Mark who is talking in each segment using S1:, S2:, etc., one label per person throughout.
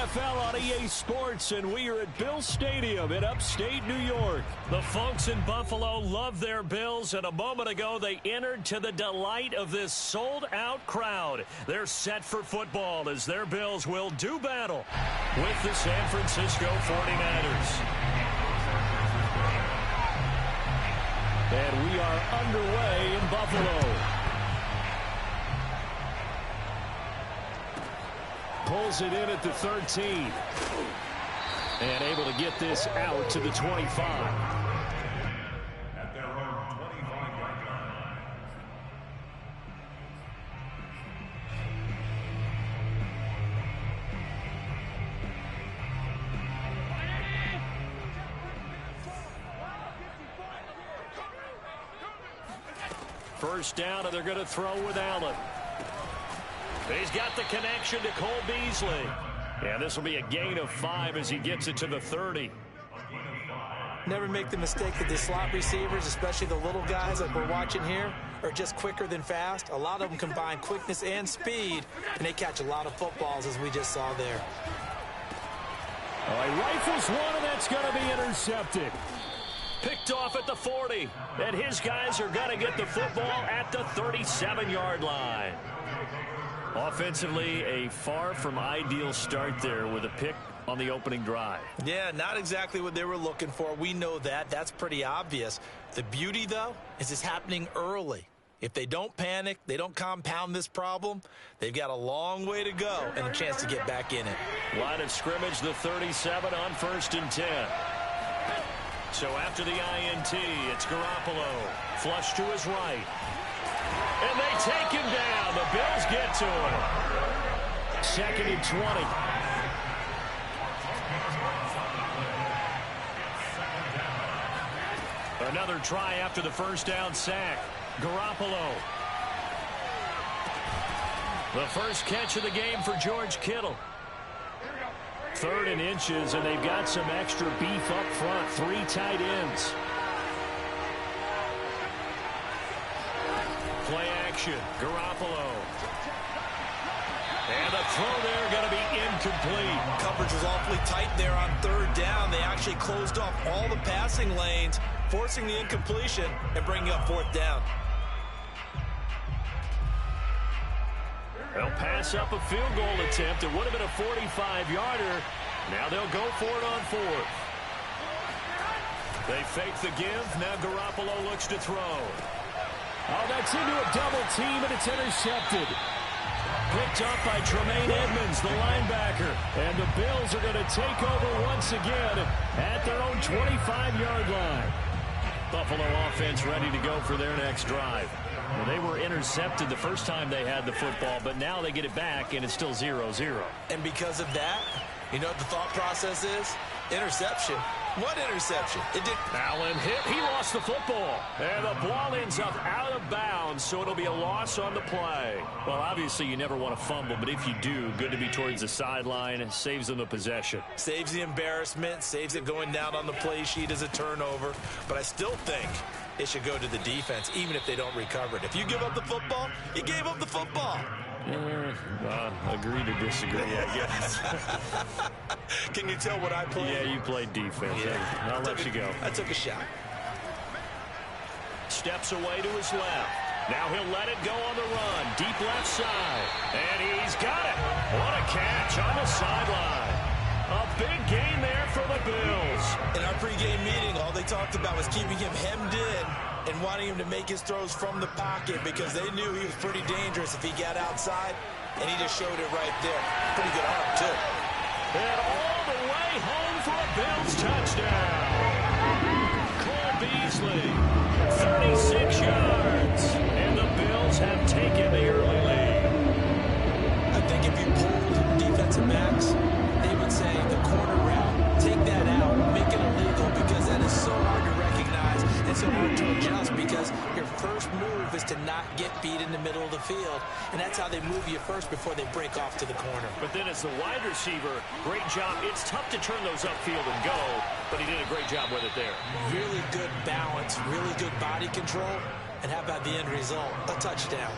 S1: NFL on EA Sports, and we are at Bill Stadium in upstate New York. The folks in Buffalo love their Bills, and a moment ago they entered to the delight of this sold-out crowd. They're set for football as their Bills will do battle with the San Francisco 49ers. And we are underway in Buffalo. Pulls it in at the 13. And able to get this out to the 25.
S2: At their own 25-yard line.
S1: First down, and they're going to throw with Allen. He's got the connection to Cole Beasley. And this will be a gain of 5 as he gets it to the 30.
S3: Never make the mistake that the slot receivers, especially the little guys like we're watching here, are just quicker than fast. A lot of them combine quickness and speed, and they catch a lot of footballs, as we just saw there.
S1: He rifles one, and that's going to be intercepted. Picked off at the 40, and his guys are going to get the football at the 37-yard line. Offensively, a far from ideal start there with a pick on the opening drive.
S3: Yeah, not exactly what they were looking for. We know that. That's pretty obvious. The beauty, though, is it's happening early. If they don't panic, they don't compound this problem, they've got a long way to go and a chance to get back in it.
S1: Line of scrimmage, the 37 on 1st and 10. So after the INT, it's Garoppolo. Flush to his right. And they take him down. The Bills get to him. 2nd and 20. Another try after the first down sack. Garoppolo. The first catch of the game for George Kittle. 3rd and inches, and they've got some extra beef up front. 3 tight ends. Play action. Garoppolo. And the throw there going to be incomplete.
S3: Coverage was awfully tight there on 3rd down. They actually closed off all the passing lanes, forcing the incompletion and bringing up 4th down.
S1: They'll pass up a field goal attempt. It would have been a 45-yarder. Now they'll go for it on 4th. They fake the give. Now Garoppolo looks to throw. Oh, that's into a double team, and it's intercepted. Picked up by Tremaine Edmonds, the linebacker. And the Bills are going to take over once again at their own 25-yard line. Buffalo offense ready to go for their next drive. Well, they were intercepted the first time they had the football, but now they get it back, and it's still 0-0.
S3: And because of that, you know what the thought process is? Interception. What interception? It did.
S1: Allen hit. He lost the football. And the ball ends up out of bounds, so it'll be a loss on the play. Well, obviously, you never want to fumble, but if you do, good to be towards the sideline. Saves them the possession.
S3: Saves the embarrassment. Saves it going down on the play sheet as a turnover. But I still think it should go to the defense, even if they don't recover it. If you give up the football, you gave up the football.
S1: Agree to disagree, I guess.
S3: Can you tell what I played?
S1: Yeah, you played defense.
S3: Yeah.
S1: I'll let you go.
S3: I took a shot.
S1: Steps away to his left. Now he'll let it go on the run. Deep left side. And he's got it. What a catch on the sideline. A big gain there for the Bills.
S3: In our pregame meeting, all they talked about was keeping him hemmed in and wanting him to make his throws from the pocket because they knew he was pretty dangerous if he got outside, and he just showed it right there. Pretty good arm, too.
S1: And all the way home for a Bills touchdown. Cole Beasley, 36 yards. And the Bills have taken the early lead.
S3: I think if you pulled defensive backs, they would say the corner route, take that out, make it illegal, because that is so hard to recognize and so hard to adjust, because your first move is to not get beat in the middle of the field, and that's how they move you first before they break off to the corner.
S1: But then as the wide receiver, great job. It's tough to turn those upfield and go, but he did a great job with it there.
S3: Really good balance, really good body control, and how about the end result? A touchdown.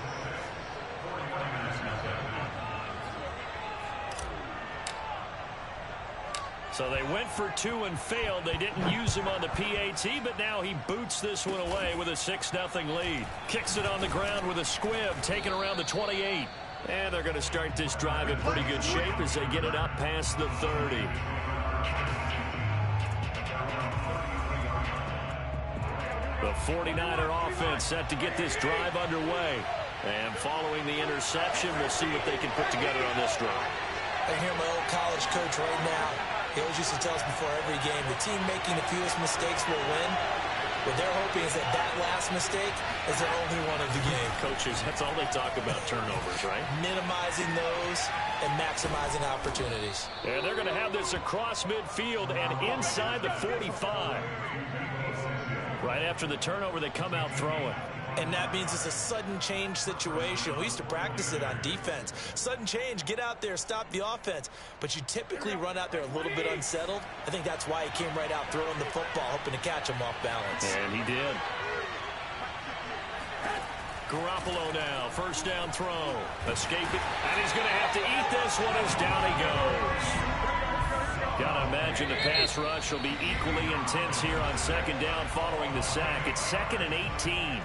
S1: So they went for 2 and failed. They didn't use him on the PAT, but now he boots this one away with a 6-0 lead. Kicks it on the ground with a squib, taken around the 28. And they're going to start this drive in pretty good shape as they get it up past the 30. The 49er offense set to get this drive underway. And following the interception, we'll see what they can put together on this drive.
S3: I hear my old college coach right now. He always used to tell us before every game, the team making the fewest mistakes will win. What they're hoping is that that last mistake is their only one of the game.
S1: Coaches, that's all they talk about, turnovers, right?
S3: Minimizing those and maximizing opportunities.
S1: And they're going to have this across midfield and inside the 45. Right after the turnover, they come out throwing.
S3: And that means it's a sudden change situation. We used to practice it on defense. Sudden change, get out there, stop the offense. But you typically run out there a little bit unsettled. I think that's why he came right out throwing the football, hoping to catch him off balance.
S1: And he did. Garoppolo now, first down throw. Escape it, and he's going to have to eat this one as down he goes. Gotta imagine the pass rush will be equally intense here on second down following the sack. It's 2nd and 18.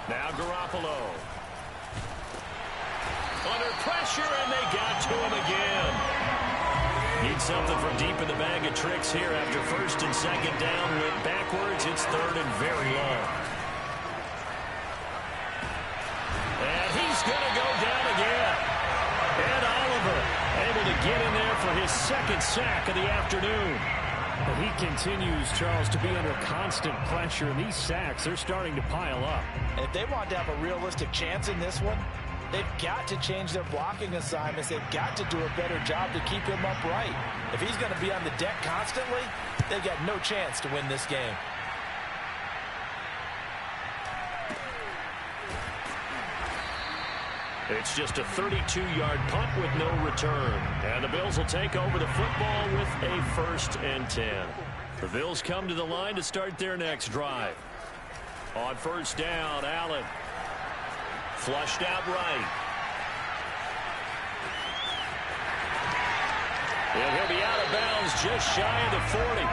S1: Now Garoppolo. Under pressure, and they got to him again. Need something from deep in the bag of tricks here after first and second down. Went backwards. It's 3rd and very long. And he's going to go down again. And Oliver able to get in there for his 2nd sack of the afternoon.
S4: But he continues, Charles, to be under constant pressure. And these sacks, they're starting to pile up.
S3: And if they want to have a realistic chance in this one, they've got to change their blocking assignments. They've got to do a better job to keep him upright. If he's going to be on the deck constantly, they've got no chance to win this game.
S1: It's just a 32-yard punt with no return. And the Bills will take over the football with a 1st and 10. The Bills come to the line to start their next drive. On first down, Allen. Flushed out right. And he'll be out of bounds just shy of the 40.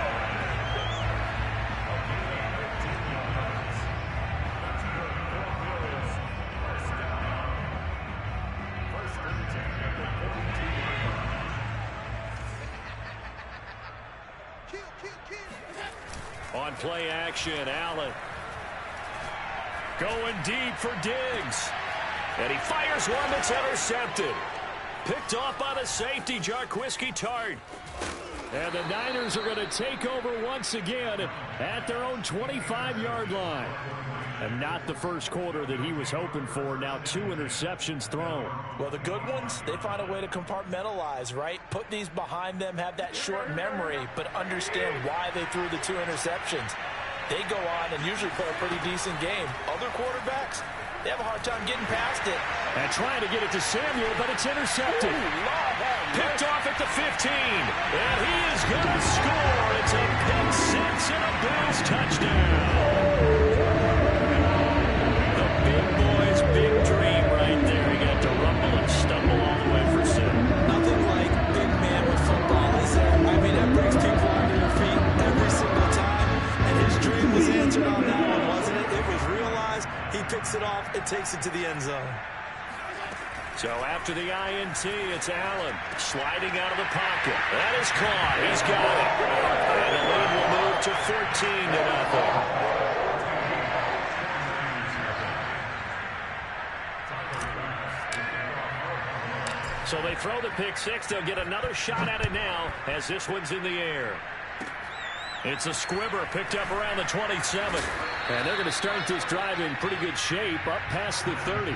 S1: On play action, Allen. Going deep for Diggs. And he fires one that's intercepted. Picked off by the safety, Jarquiski Tart.
S4: And the Niners are going to take over once again at their own 25-yard line. And not the first quarter that he was hoping for. Now 2 interceptions thrown.
S3: Well, the good ones, they find a way to compartmentalize, right? Put these behind them, have that short memory, but understand why they threw the 2 interceptions. They go on and usually play a pretty decent game. Other quarterbacks, they have a hard time getting past it.
S4: And trying to get it to Samuel, but it's intercepted.
S1: Picked off at the 15. And he is going to score. It's a pick 6 and a Bills touchdown. The big boy's big dream right there. He got to rumble and stumble all the way for 6.
S3: Nothing like big man with football, is there? I mean, that brings people onto their feet every single time. And his dream was answered on that one, wasn't it? It was realized. He picks it off and takes it to the end zone.
S1: So after the INT, it's Allen sliding out of the pocket. That is caught. He's got it. And the lead will move to 14-0. So they throw the pick 6. They'll get another shot at it now as this one's in the air. It's a squibber picked up around the 27.
S4: And they're going to start this drive in pretty good shape up past the 30.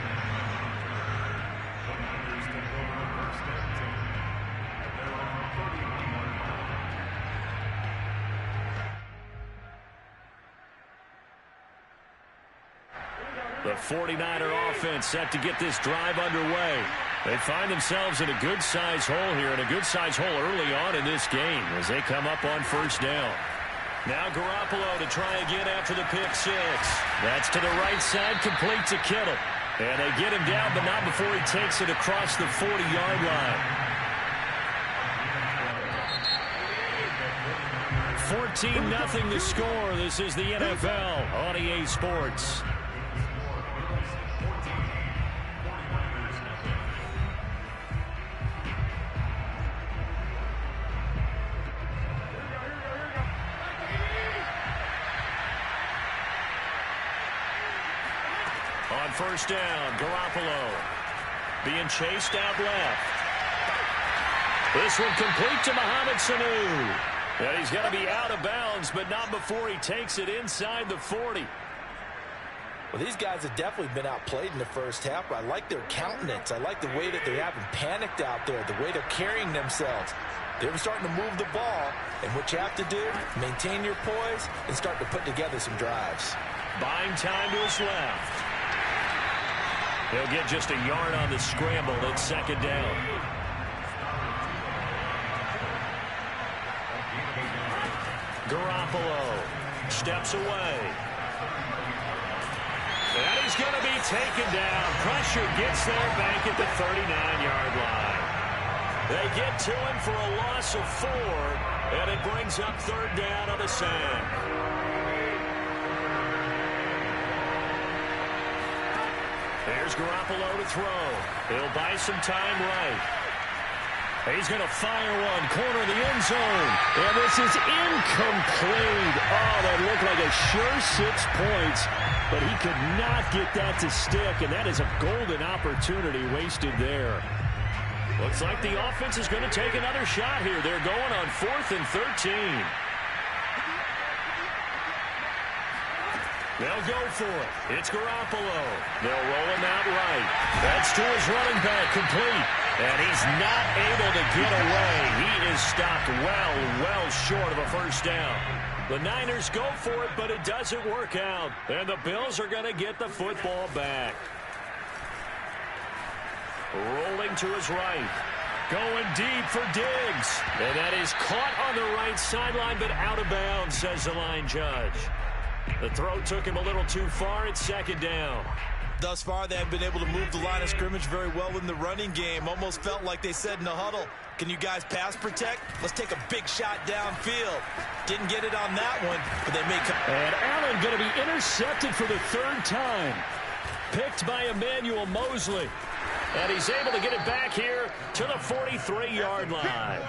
S4: The 49er offense set to get this drive underway. They find themselves in a good-sized hole here, and a good-sized hole early on in this game as they come up on first down. Now Garoppolo to try again after the pick six. That's to the right side, complete to Kittle. And they get him down, but not before he takes it across the 40-yard line. 14-0 the score. This is the NFL on EA Sports. On first down, Garoppolo being chased out left. This one complete to Mohamed Sanu. And he's going to be out of bounds, but not before he takes it inside the 40.
S3: Well, these guys have definitely been outplayed in the first half, but I like their countenance. I like the way that they haven't panicked out there, the way they're carrying themselves. They're starting to move the ball, and what you have to do, maintain your poise and start to put together some drives.
S4: Buying time to his left. He'll get just a yard on the scramble at second down. Garoppolo steps away. And he's going to be taken down. Pressure gets there back at the 39-yard line. They get to him for a loss of 4, and it brings up third down on the sack. Here's Garoppolo to throw. He'll buy some time right. He's going to fire one, corner of the end zone. And this is incomplete. Oh, that looked like a sure 6 points, but he could not get that to stick, and that is a golden opportunity wasted there. Looks like the offense is going to take another shot here. They're going on 4th and 13. They'll go for it. It's Garoppolo. They'll roll him out right. That's to his running back, complete. And he's not able to get away. He is stopped well short of a first down. The Niners go for it, but it doesn't work out. And the Bills are going to get the football back. Rolling to his right. Going deep for Diggs. And that is caught on the right sideline, but out of bounds, says the line judge. The throw took him a little too far. It's second down.
S3: Thus far, they have been able to move the line of scrimmage very well in the running game. Almost felt like they said in the huddle, can you guys pass protect? Let's take a big shot downfield. Didn't get it on that one, but they may come.
S4: And Allen going to be intercepted for the 3rd time. Picked by Emmanuel Mosley. And he's able to get it back here to the 43-yard line.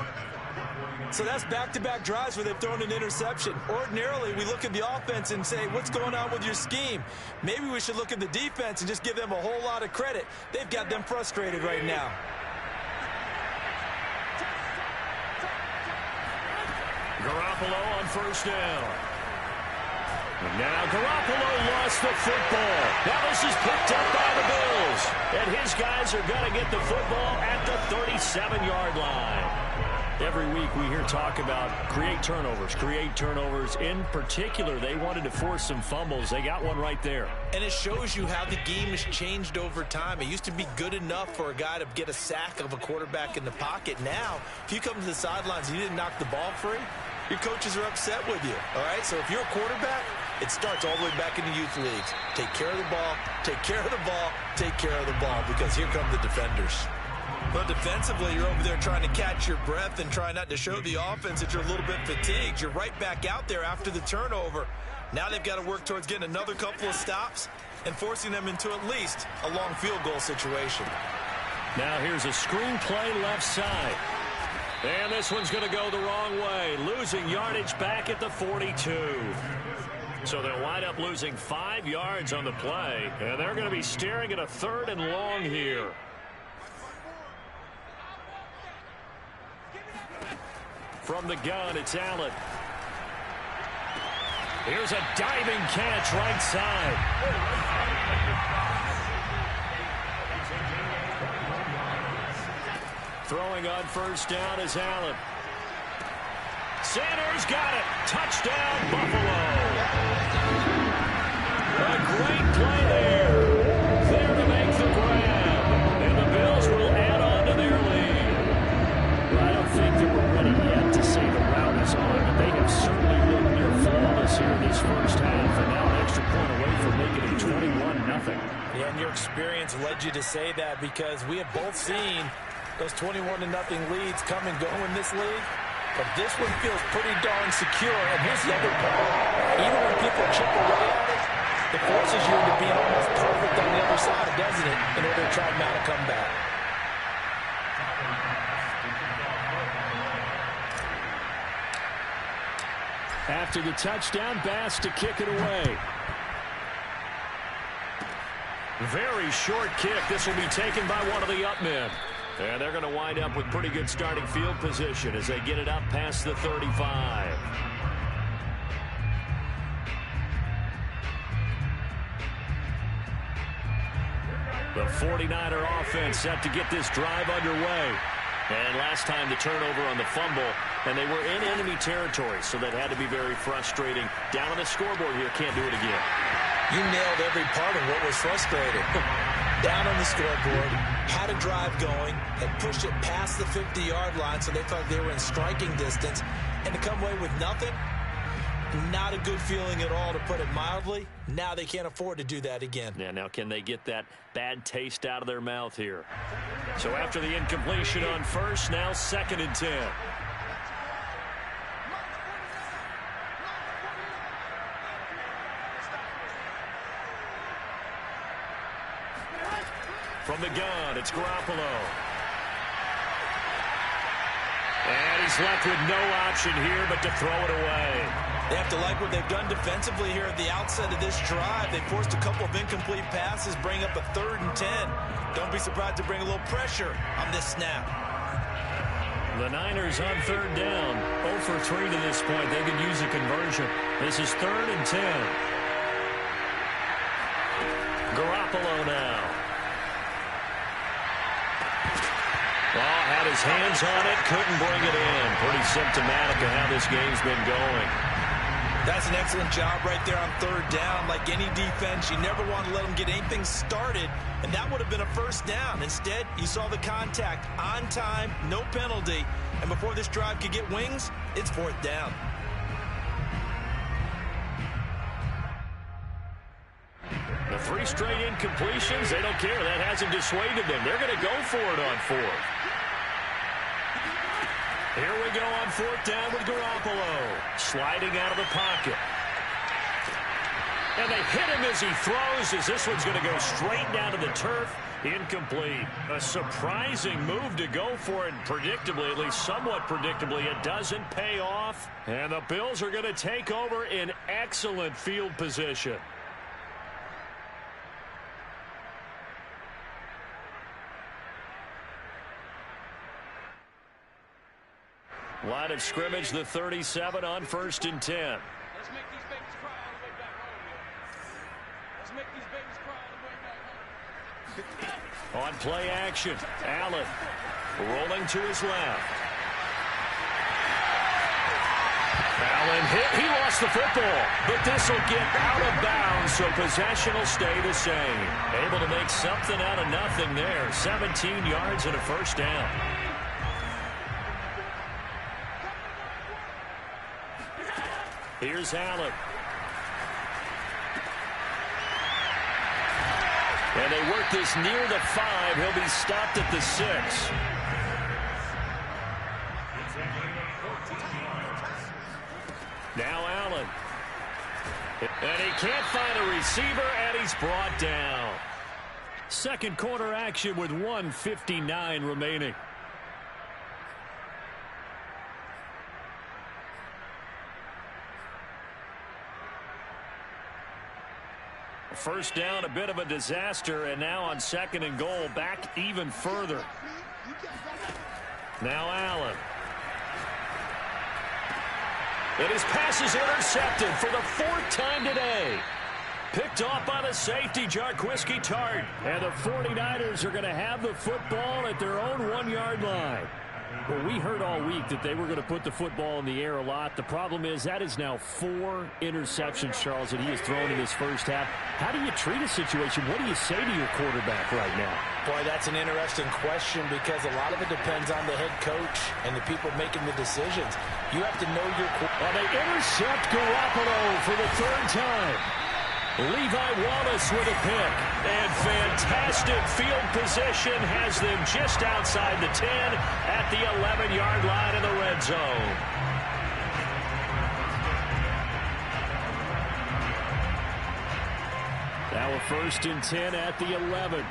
S3: So that's back-to-back drives where they've thrown an interception. Ordinarily, we look at the offense and say, what's going on with your scheme? Maybe we should look at the defense and just give them a whole lot of credit. They've got them frustrated right now.
S4: Garoppolo on first down. And now Garoppolo lost the football. Now this is picked up by the Bills. And his guys are going to get the football at the 37-yard line. Every week we hear talk about create turnovers. In particular, they wanted to force some fumbles. They got one right there.
S3: And it shows you how the game has changed over time. It used to be good enough for a guy to get a sack of a quarterback in the pocket. Now, if you come to the sidelines and you didn't knock the ball free, your coaches are upset with you. All right, so if you're a quarterback, it starts all the way back in the youth leagues. Take care of the ball, take care of the ball, take care of the ball, because here come the defenders. But defensively, you're over there trying to catch your breath and try not to show the offense that you're a little bit fatigued. You're right back out there after the turnover. Now they've got to work towards getting another couple of stops and forcing them into at least a long field goal situation.
S4: Now here's a screen play left side. And this one's going to go the wrong way. Losing yardage back at the 42. So they'll wind up losing 5 yards on the play. And they're going to be staring at a 3rd and long here. From the gun, it's Allen. Here's a diving catch right side. Throwing on first down is Allen. Sanders got it. Touchdown, Buffalo. A great play there.
S3: experience led you to say that, because we have both seen those 21-0 leads come and go in this league. But this one feels pretty darn secure. And here's the other part. Even when people chip away at it, it forces you into being almost perfect on the other side, doesn't it, in order to try and mount a comeback.
S1: After the touchdown, Bass to kick it away.
S4: Very short kick. This will be taken by one of the up men. And they're going to wind up with pretty good starting field position as they get it up past the 35. The 49er offense set to get this drive underway. And last time the turnover on the fumble, and they were in enemy territory, so that had to be very frustrating. Down on the scoreboard here, can't do it again.
S3: You nailed every part of what was frustrating. Down on the scoreboard, had a drive going, had pushed it past the 50-yard line, so they thought they were in striking distance, and to come away with nothing, not a good feeling at all, to put it mildly. Now they can't afford to do that again.
S4: Yeah, now can they get that bad taste out of their mouth here? So after the incompletion on first, now 2nd and 10. From the gun, it's Garoppolo. And he's left with no option here but to throw it away.
S3: They have to like what they've done defensively here at the outset of this drive. They forced a couple of incomplete passes, bring up a 3rd and 10. Don't be surprised to bring a little pressure on this snap.
S4: The Niners on 3rd down. 0 for 3 to this point. They could use a conversion. This is 3rd and 10. Garoppolo now. Well, had his hands on it, couldn't bring it in. Pretty symptomatic of how this game's been going.
S3: That's an excellent job right there on 3rd down. Like any defense, you never want to let them get anything started, and that would have been a 1st down. Instead, you saw the contact on time, no penalty, and before this drive could get wings, it's 4th down.
S4: The 3 straight incompletions, they don't care. That hasn't dissuaded them. They're going to go for it on 4th. Here we go on 4th down with Garoppolo. Sliding out of the pocket. And they hit him as he throws, as this one's going to go straight down to the turf. Incomplete. A surprising move to go for it. Predictably, at least somewhat predictably, it doesn't pay off. And the Bills are going to take over in excellent field position. Line of scrimmage, the 37 on 1st and 10.
S5: Let's make these babies cry all the way back home. Let's make these babies cry all the way back home.
S4: On play action, Allen rolling to his left. Allen hit. He lost the football, but this will get out of bounds, so possession will stay the same. Able to make something out of nothing there. 17 yards and a 1st down. Here's Allen. And they work this near the 5. He'll be stopped at the 6. Now Allen. And he can't find a receiver, and he's brought down. 2nd quarter action with 1:59 remaining. First down, a bit of a disaster, and now on 2nd and goal, back even further. Now Allen. And his pass is intercepted for the 4th time today. Picked off by the safety, Jarquiski Tart. And the 49ers are going to have the football at their own 1-yard line. Well, we heard all week that they were going to put the football in the air a lot. The problem is that is now 4 interceptions, Charles, that he has thrown in this first half. How do you treat a situation? What do you say to your quarterback right now?
S3: Boy, that's an interesting question, because a lot of it depends on the head coach and the people making the decisions. You have to know your quarterback.
S1: Well, they intercept Garoppolo for the 3rd time.
S4: Levi Wallace with a pick. And fantastic field position has them just outside the 10 at the 11-yard line in the red zone.
S1: Now a 1st and 10 at the 11.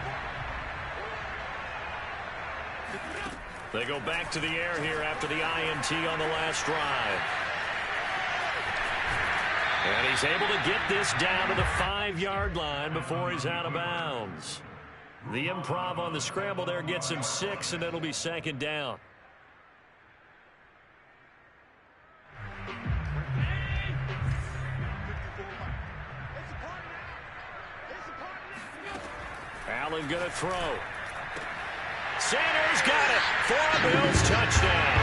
S4: They go back to the air here after the INT on the last drive. And he's able to get this down to the 5-yard line before he's out of bounds. The improv on the scramble there gets him 6, and it'll be 2nd down. Allen going to throw. Sanders got it for a Bills touchdown.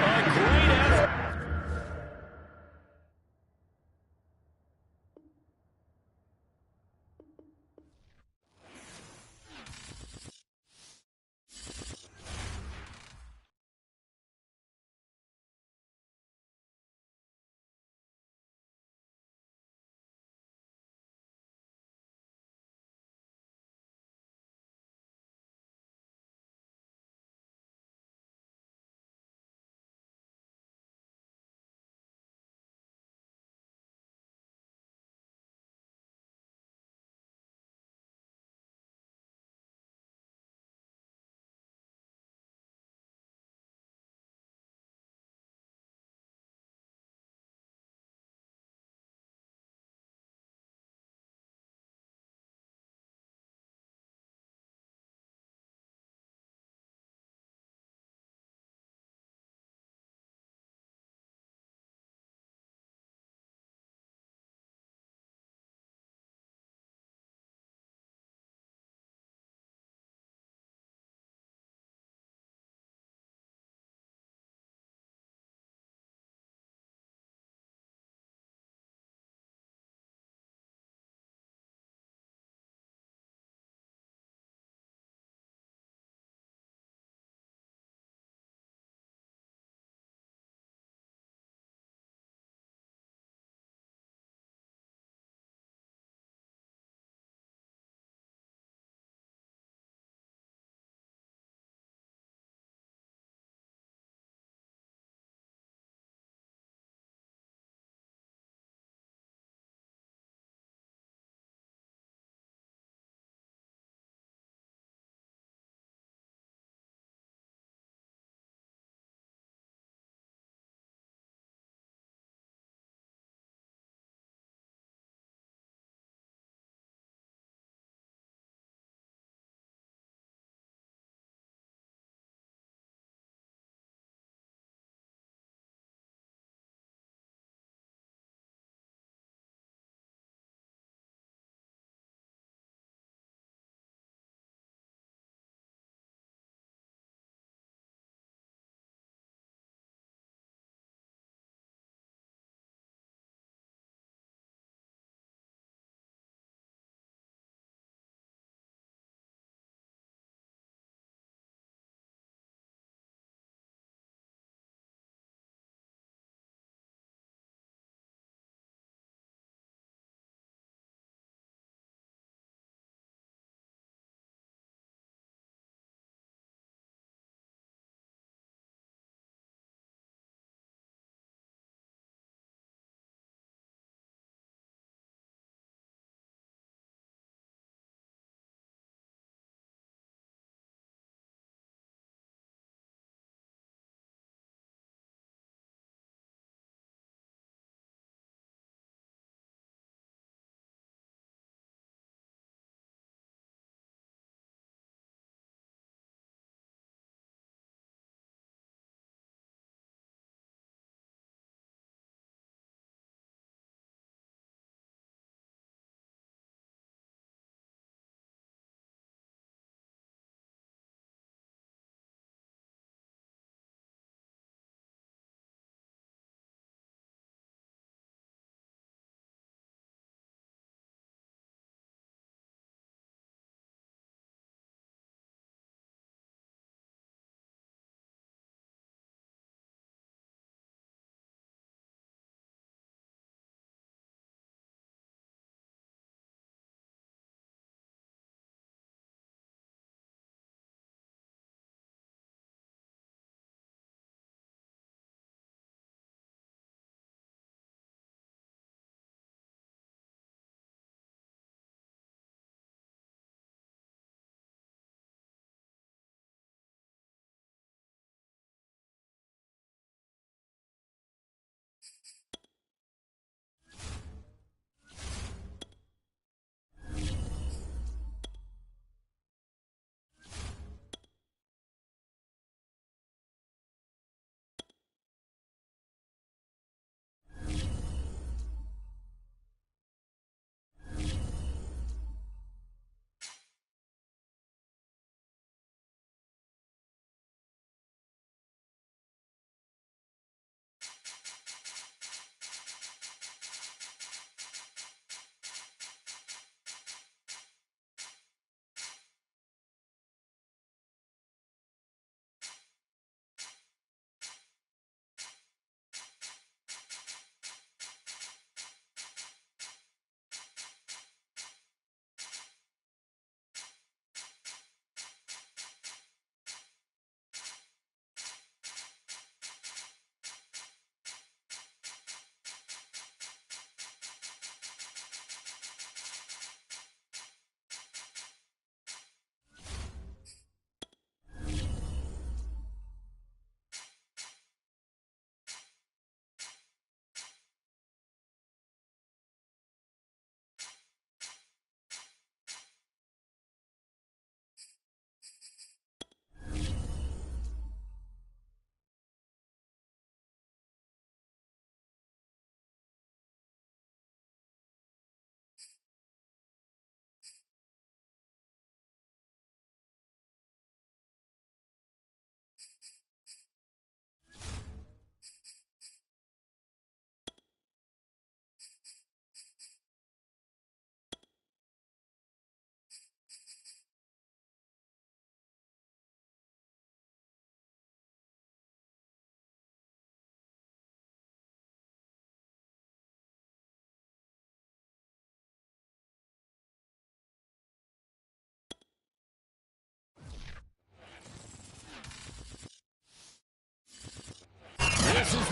S4: A great effort.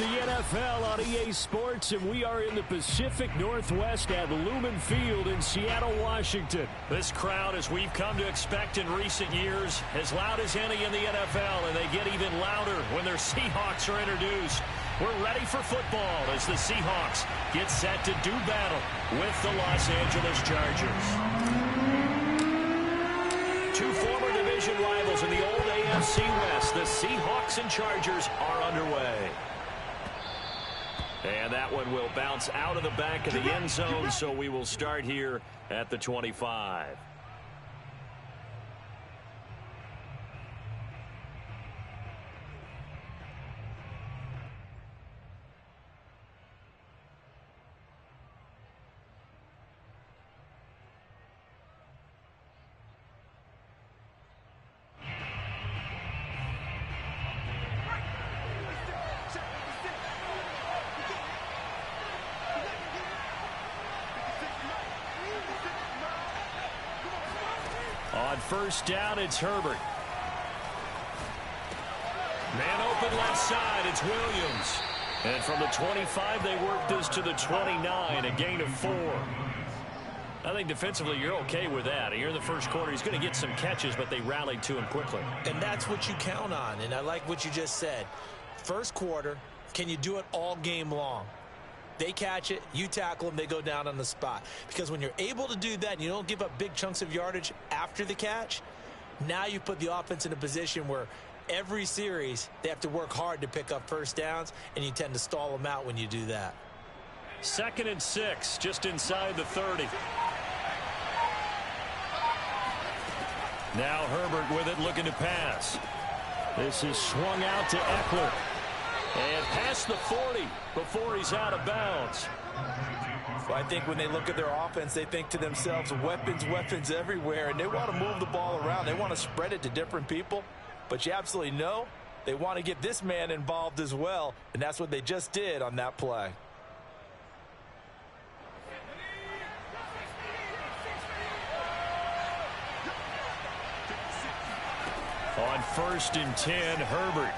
S1: NFL on EA Sports, and we are in the Pacific Northwest at Lumen Field in Seattle, Washington.
S4: This crowd, as we've come to expect in recent years, as loud as any in the NFL, and they get even louder when their Seahawks are introduced. We're ready for football as the Seahawks get set to do battle with the Los Angeles Chargers. Two former division rivals in the old AFC West. The Seahawks and Chargers are underway. And that one will bounce out of the back of the end zone, so we will start here at the 25. On first down, it's Herbert. Man open left side, it's Williams. And from the 25, they work this to the 29, a gain of 4. I think defensively you're okay with that. Here in the first quarter, he's going to get some catches, but they rallied to him quickly.
S3: And that's what you count on, and I like what you just said. First quarter, can you do it all game long? They catch it, you tackle them, they go down on the spot. Because when you're able to do that and you don't give up big chunks of yardage after the catch, now you put the offense in a position where every series they have to work hard to pick up first downs, and you tend to stall them out when you do that.
S4: 2nd and 6, just inside the 30. Now Herbert with it, looking to pass.
S1: This is swung out to Eckler.
S4: And past the 40 before he's out of bounds.
S3: Well, I think when they look at their offense, they think to themselves, weapons everywhere, and they want to move the ball around. They want to spread it to different people, but you absolutely know they want to get this man involved as well, and that's what they just did on that play.
S4: On 1st and 10, Herbert.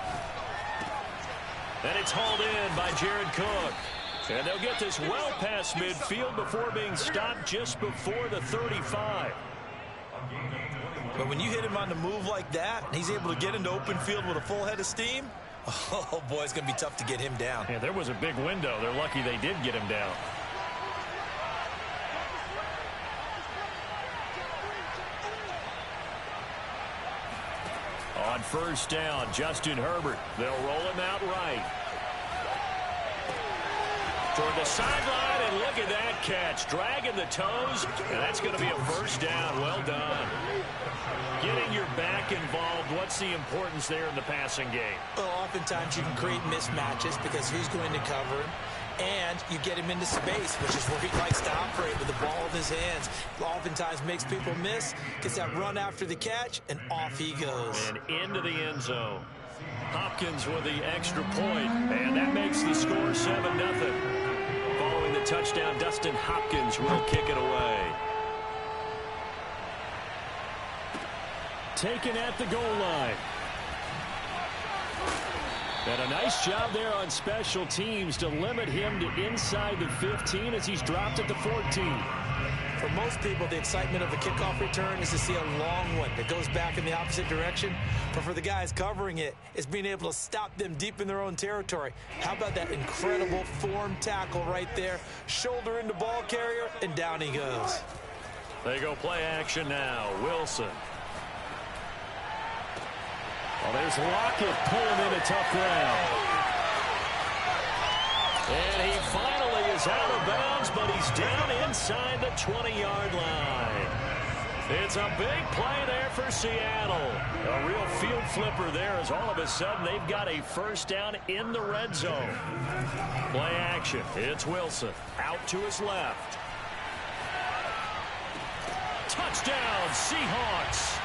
S4: And it's hauled in by Jared Cook. And they'll get this well past midfield before being stopped just before the 35.
S3: But when you hit him on the move like that, and he's able to get into open field with a full head of steam, oh boy, it's going to be tough to get him down.
S4: Yeah, there was a big window. They're lucky they did get him down. On first down, Justin Herbert. They'll roll him out right. Toward the sideline, and look at that catch. Dragging the toes, and that's going to be a first down. Well done. Getting your back involved, what's the importance there in the passing game?
S3: Well, oftentimes you can create mismatches because who's going to cover him? And you get him into space, which is where he likes to operate with the ball in his hands. Oftentimes makes people miss, gets that run after the catch, and off he goes.
S4: And into the end zone. Hopkins with the extra point, and that makes the score 7-0. Following the touchdown, Dustin Hopkins will kick it away.
S1: Taken at the goal line. And a nice job there on special teams to limit him to inside the 15 as he's dropped at the 14.
S3: For most people, the excitement of a kickoff return is to see a long one that goes back in the opposite direction. But for the guys covering it, it's being able to stop them deep in their own territory. How about that incredible form tackle right there? Shoulder into ball carrier, and down he goes.
S4: They go play action now. Wilson.
S1: Well, there's Lockett pulling in a tough ground.
S4: And he finally is out of bounds, but he's down inside the 20-yard line. It's a big play there for Seattle. A real field flipper there as all of a sudden they've got a first down in the red zone. Play action. It's Wilson out to his left. Touchdown, Seahawks.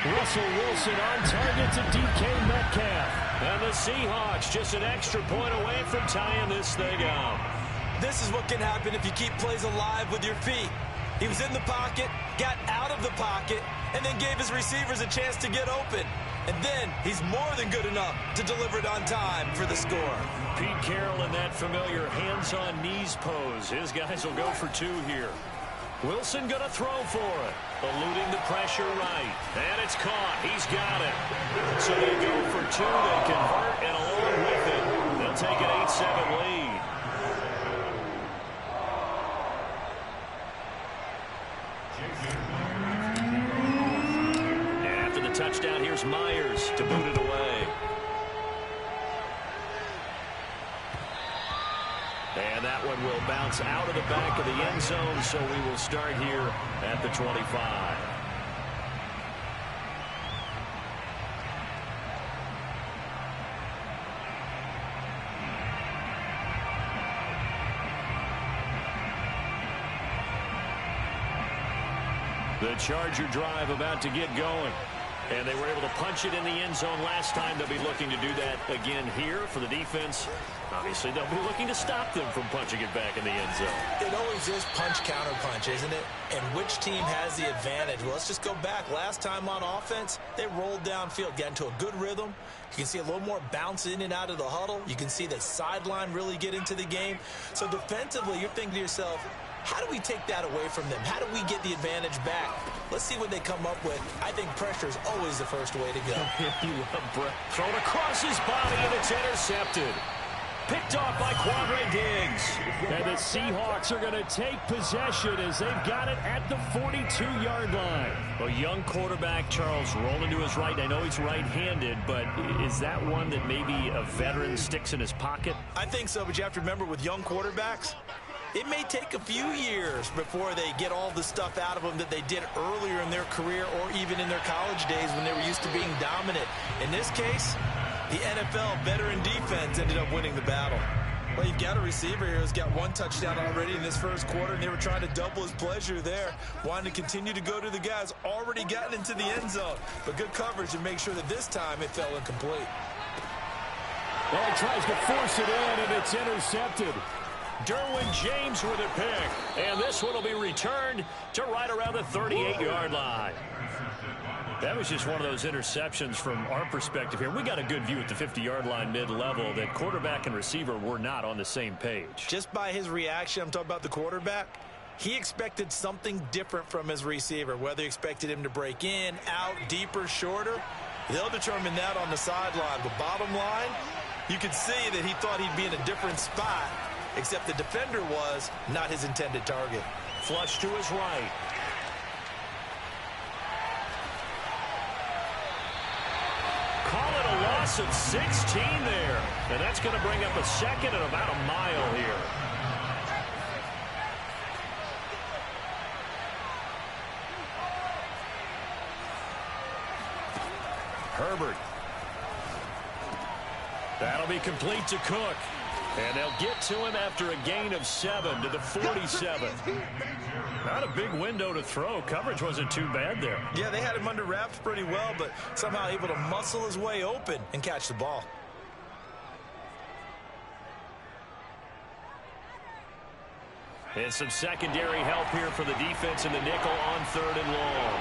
S1: Russell Wilson on target to DK Metcalf.
S4: And the Seahawks just an extra point away from tying this thing up.
S3: This is what can happen if you keep plays alive with your feet. He was in the pocket, got out of the pocket, and then gave his receivers a chance to get open. And then he's more than good enough to deliver it on time for the score.
S4: Pete Carroll in that familiar hands-on knees pose. His guys will go for 2 here. Wilson going to throw for it. Eluding the pressure right. And it's caught. He's got it. So they go for 2. They convert, and along with it, they'll take an 8-7 lead. And after the touchdown, here's Myers to boot it away. And that one will bounce out of the back of the end zone, so we will start here at the 25. The Charger drive about to get going. And they were able to punch it in the end zone last time. They'll be looking to do that again here for the defense. Obviously, they'll be looking to stop them from punching it back in the end zone.
S3: It always is punch-counter-punch, isn't it? And which team has the advantage? Well, let's just go back. Last time on offense, they rolled downfield, got into a good rhythm. You can see a little more bounce in and out of the huddle. You can see the sideline really get into the game. So defensively, you're thinking to yourself, how do we take that away from them? How do we get the advantage back? Let's see what they come up with. I think pressure is always the first way to go.
S4: Thrown across his body, and it's intercepted. Picked off by Quadre Diggs.
S1: And the Seahawks are going to take possession as they've got it at the 42-yard line.
S4: A young quarterback, Charles, rolling to his right. I know he's right-handed, but is that one that maybe a veteran sticks in his pocket?
S3: I think so, but you have to remember with young quarterbacks, it may take a few years before they get all the stuff out of them that they did earlier in their career or even in their college days when they were used to being dominant. In this case, the NFL veteran defense ended up winning the battle. Well, you've got a receiver here who's got 1 touchdown already in this first quarter, and they were trying to double his pleasure there, wanting to continue to go to the guys already gotten into the end zone. But good coverage to make sure that this time it fell incomplete.
S1: Well, he tries to force it in, and it's intercepted.
S4: Derwin James with a pick. And this one will be returned to right around the 38-yard line. That was just one of those interceptions from our perspective here. We got a good view at the 50-yard line mid-level that quarterback and receiver were not on the same page.
S3: Just by his reaction, I'm talking about the quarterback, he expected something different from his receiver, whether he expected him to break in, out, deeper, shorter. They'll determine that on the sideline. But bottom line, you could see that he thought he'd be in a different spot, except the defender was not his intended target.
S4: Flush to his right. Call it a loss of 16 there. And that's going to bring up a second and about a mile here. Herbert. That'll be complete to Cook. And they'll get to him after a gain of 7 to the 47. Not a big window to throw. Coverage wasn't too bad there.
S3: Yeah, they had him under wraps pretty well, but somehow able to muscle his way open and catch the ball.
S4: And some secondary help here for the defense in the nickel on 3rd and long.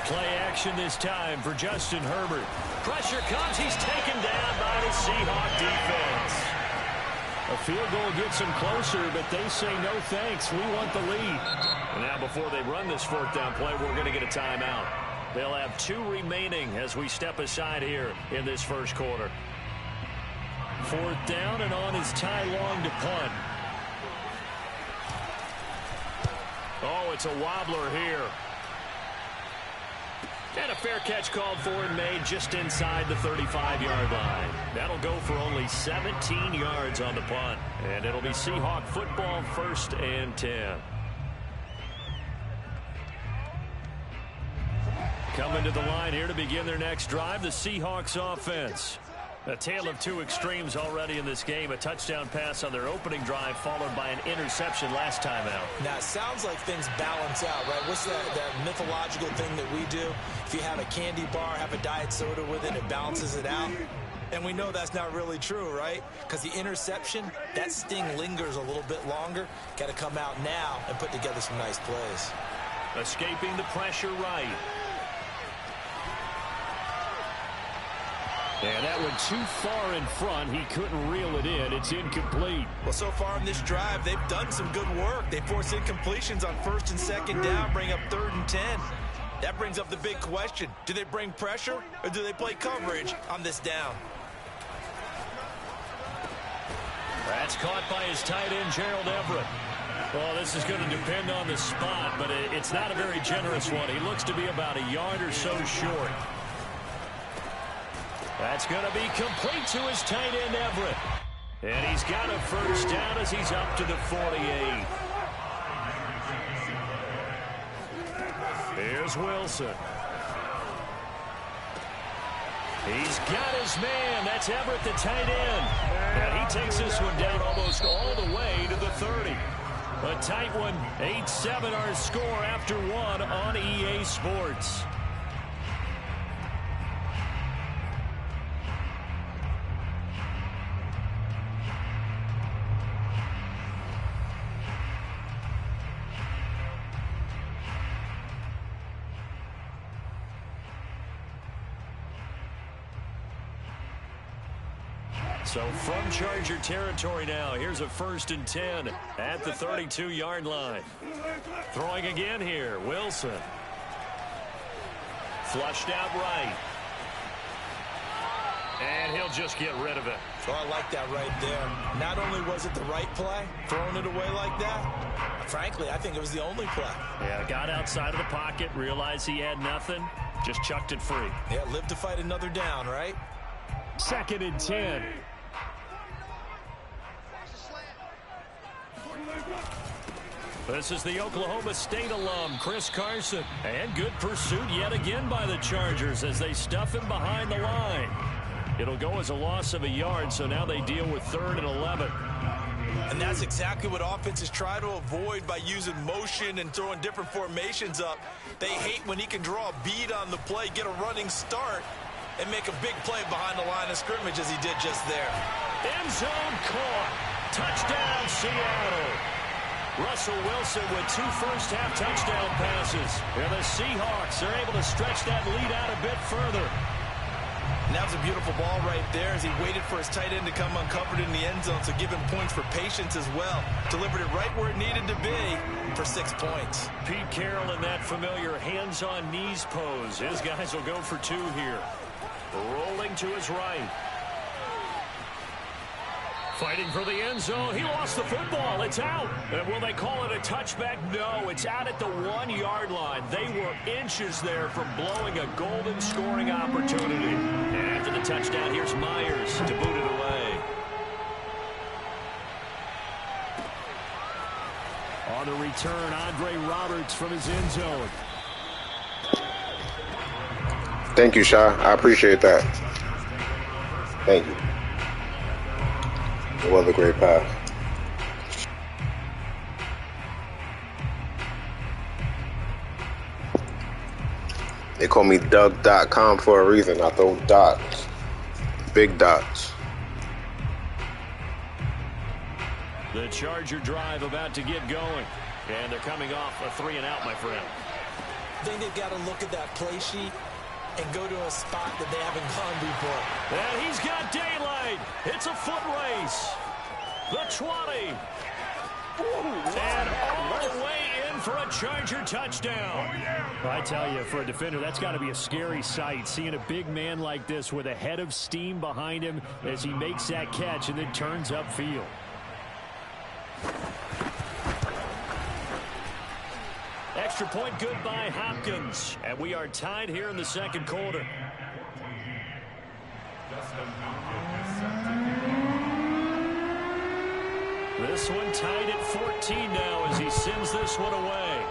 S4: Play action this time for Justin Herbert. Pressure comes. He's taken down by the Seahawk defense.
S1: A field goal gets them closer, but they say no thanks. We want the lead.
S4: And now before they run this 4th down play, we're going to get a timeout. They'll have 2 remaining as we step aside here in this first quarter.
S1: 4th down, and on is Ty Long to punt.
S4: Oh, it's a wobbler here. And a fair catch called for and made just inside the 35-yard line. That'll go for only 17 yards on the punt. And it'll be Seahawk football, 1st and 10. Coming to the line here to begin their next drive, the Seahawks offense. A tale of 2 extremes already in this game. A touchdown pass on their opening drive followed by an interception last time out.
S3: Now, it sounds like things balance out, right? What's that mythological thing that we do? If you have a candy bar, have a diet soda with it, it balances it out. And we know that's not really true, right? Because the interception, that sting lingers a little bit longer. Got to come out now and put together some nice plays.
S4: Escaping the pressure right. And that went too far in front. He couldn't reel it in. It's incomplete.
S3: Well, so far in this drive, they've done some good work. They force incompletions on 1st and 2nd down, bring up 3rd and 10. That brings up the big question. Do they bring pressure or do they play coverage on this down?
S4: That's caught by his tight end, Gerald Everett. Well, this is going to depend on the spot, but it's not a very generous one. He looks to be about a yard or so short. That's going to be complete to his tight end, Everett. And he's got a first down as he's up to the 48. Here's Wilson. He's got his man. That's Everett, the tight end. And he takes this one down almost all the way to the 30. A tight one. 8-7 our score after one on EA Sports. So from Charger territory now, here's a 1st and 10 at the 32-yard line. Throwing again here, Wilson. Flushed out right. And he'll just get rid of it.
S3: Oh, I like that right there. Not only was it the right play, throwing it away like that, frankly, I think it was the only play.
S4: Yeah, got outside of the pocket, realized he had nothing, just chucked it free.
S3: Yeah, live to fight another down, right?
S4: 2nd and 10. This is the Oklahoma State alum, Chris Carson. And good pursuit yet again by the Chargers as they stuff him behind the line. It'll go as a loss of a yard, so now they deal with 3rd and 11.
S3: And that's exactly what offenses try to avoid by using motion and throwing different formations up. They hate when he can draw a bead on the play, get a running start, and make a big play behind the line of scrimmage as he did just there.
S4: End zone caught. Touchdown, Seattle. Russell Wilson with 2 first-half touchdown passes. And the Seahawks are able to stretch that lead out a bit further.
S3: And that was a beautiful ball right there as he waited for his tight end to come uncovered in the end zone, so give him points for patience as well. Delivered it right where it needed to be for 6 points.
S4: Pete Carroll in that familiar hands-on knees pose. His guys will go for 2 here. Rolling to his right. Fighting for the end zone. He lost the football. It's out. And will they call it a touchback? No, it's out at the 1-yard line. They were inches there from blowing a golden scoring opportunity. And after the touchdown, here's Myers to boot it away. On the return, Andre Roberts from his end zone.
S6: Thank you, Sha. I appreciate that. Thank you. It was a great pass. They call me Doug.com for a reason. I throw dots. Big dots.
S4: The Charger drive about to get going. And they're coming off a 3-and-out, my friend.
S3: I think they've got to look at that play sheet and go to a spot that they haven't gone before.
S4: And he's got daylight. It's a foot race. The 20. And all the way in for a Charger touchdown. I tell you, for a defender, that's got to be a scary sight, seeing a big man like this with a head of steam behind him as he makes that catch and then turns upfield. Extra point good by Hopkins. And we are tied here in the 2nd quarter. This one tied at 14 now as he sends this one away.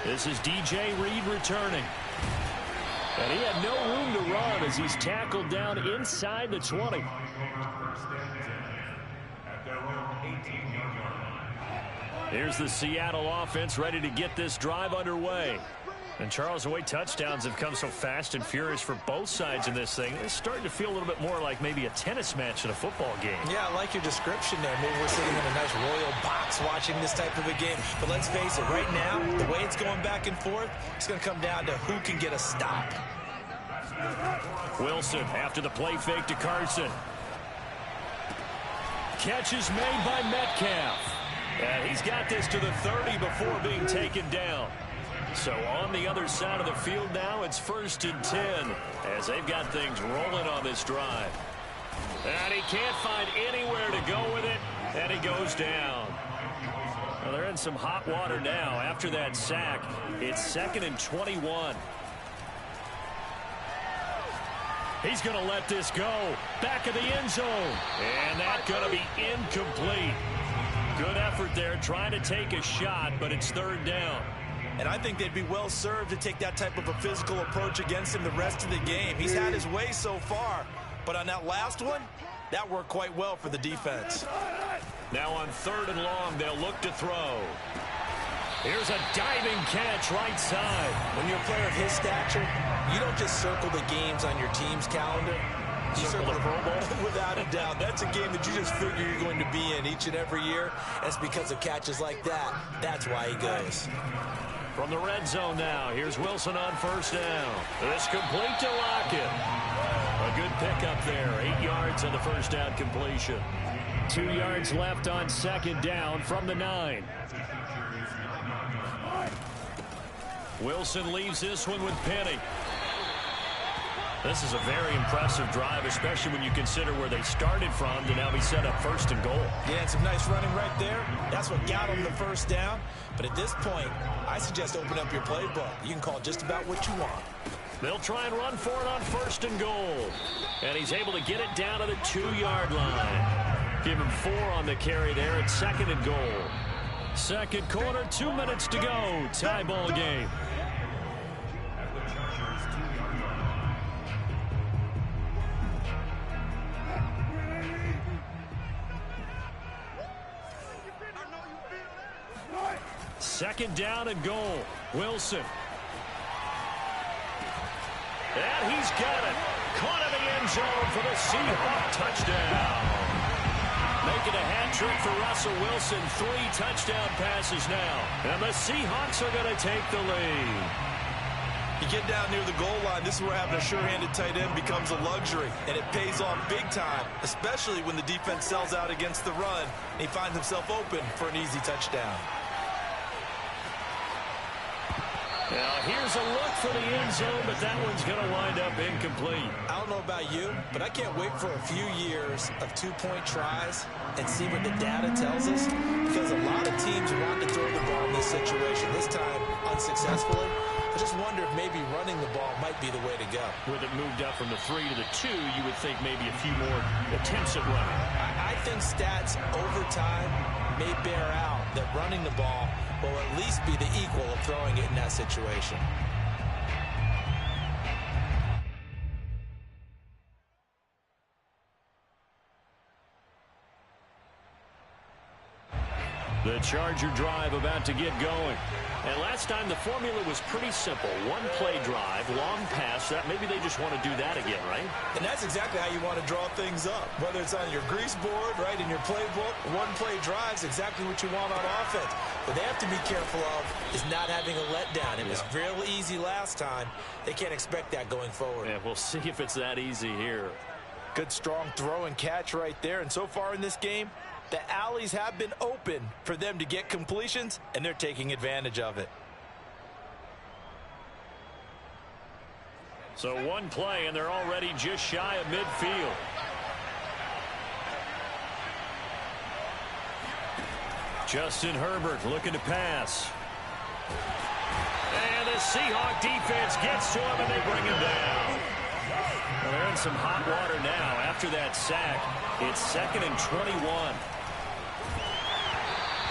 S4: This is DJ Reed returning. And he had no room to run as he's tackled down inside the 20. Here's the Seattle offense ready to get this drive underway. And, Charles, the way touchdowns have come so fast and furious for both sides in this thing, it's starting to feel a little bit more like maybe a tennis match in a football game.
S3: Yeah, I like your description there. Maybe we're sitting in a nice royal box watching this type of a game. But let's face it, right now, the way it's going back and forth, it's going to come down to who can get a stop.
S4: Wilson after the play fake to Carson. Catch is made by Metcalf. And he's got this to the 30 before being taken down. So on the other side of the field now, it's 1st and 10 as they've got things rolling on this drive. And he can't find anywhere to go with it, and he goes down. Well, they're in some hot water now. After that sack, it's 2nd and 21. He's going to let this go. Back of the end zone. And that's going to be incomplete. Good effort there trying to take a shot, but it's 3rd down.
S3: And I think they'd be well served to take that type of a physical approach against him the rest of the game. He's had his way so far, but on that last one, that worked quite well for the defense.
S4: Now on 3rd and long, they'll look to throw. Here's a diving catch right side.
S3: When you're a player of his stature, you don't just circle the games on your team's calendar. You circle the Pro Bowl. Without a doubt. That's a game that you just figure you're going to be in each and every year. That's because of catches like that. That's why he goes.
S4: From the red zone now, here's Wilson on 1st down. This complete to Lockett. A good pickup there. 8 yards on the 1st down completion. 2 yards left on 2nd down from the 9. Wilson leaves this one with Penny. This is a very impressive drive, especially when you consider where they started from to now be set up 1st and goal.
S3: Yeah, and some nice running right there. That's what got them the 1st down. But at this point, I suggest open up your playbook. You can call just about what you want.
S4: They'll try and run for it on 1st and goal. And he's able to get it down to the 2-yard line. Give him 4 on the carry there at 2nd and goal. 2nd quarter, 2 minutes to go. Tie ball game. Second down and goal. Wilson. And he's got it. Caught in the end zone for the Seahawk touchdown. Making a hat trick for Russell Wilson. 3 touchdown passes now. And the Seahawks are going to take the lead.
S3: You get down near the goal line, this is where having a sure-handed tight end becomes a luxury. And it pays off big time, especially when the defense sells out against the run. And he finds himself open for an easy touchdown.
S4: Now, here's a look for the end zone, but that one's going to wind up incomplete.
S3: I don't know about you, but I can't wait for a few years of 2-point tries and see what the data tells us, because a lot of teams want to throw the ball in this situation, this time unsuccessfully. I just wonder if maybe running the ball might be the way to go.
S4: With it moved up from the 3 to the 2, you would think maybe a few more attempts at running.
S3: I think stats over time may bear out that running the ball will at least be the equal of throwing it in that situation.
S4: The Charger drive about to get going. And last time the formula was pretty simple. One play drive, long pass. That maybe they just want to do that again, right?
S3: And that's exactly how you want to draw things up. Whether it's on your grease board, right, in your playbook, one play drive is exactly what you want on offense. What they have to be careful of is not having a letdown. It was real easy last time. They can't expect that going forward.
S4: Yeah, we'll see if it's that easy here.
S3: Good strong throw and catch right there. And so far in this game, the alleys have been open for them to get completions, and they're taking advantage of it.
S4: So one play, and they're already just shy of midfield. Justin Herbert looking to pass. And the Seahawk defense gets to him, and they bring him down. Well, they're in some hot water now. After that sack, it's 2nd and 21.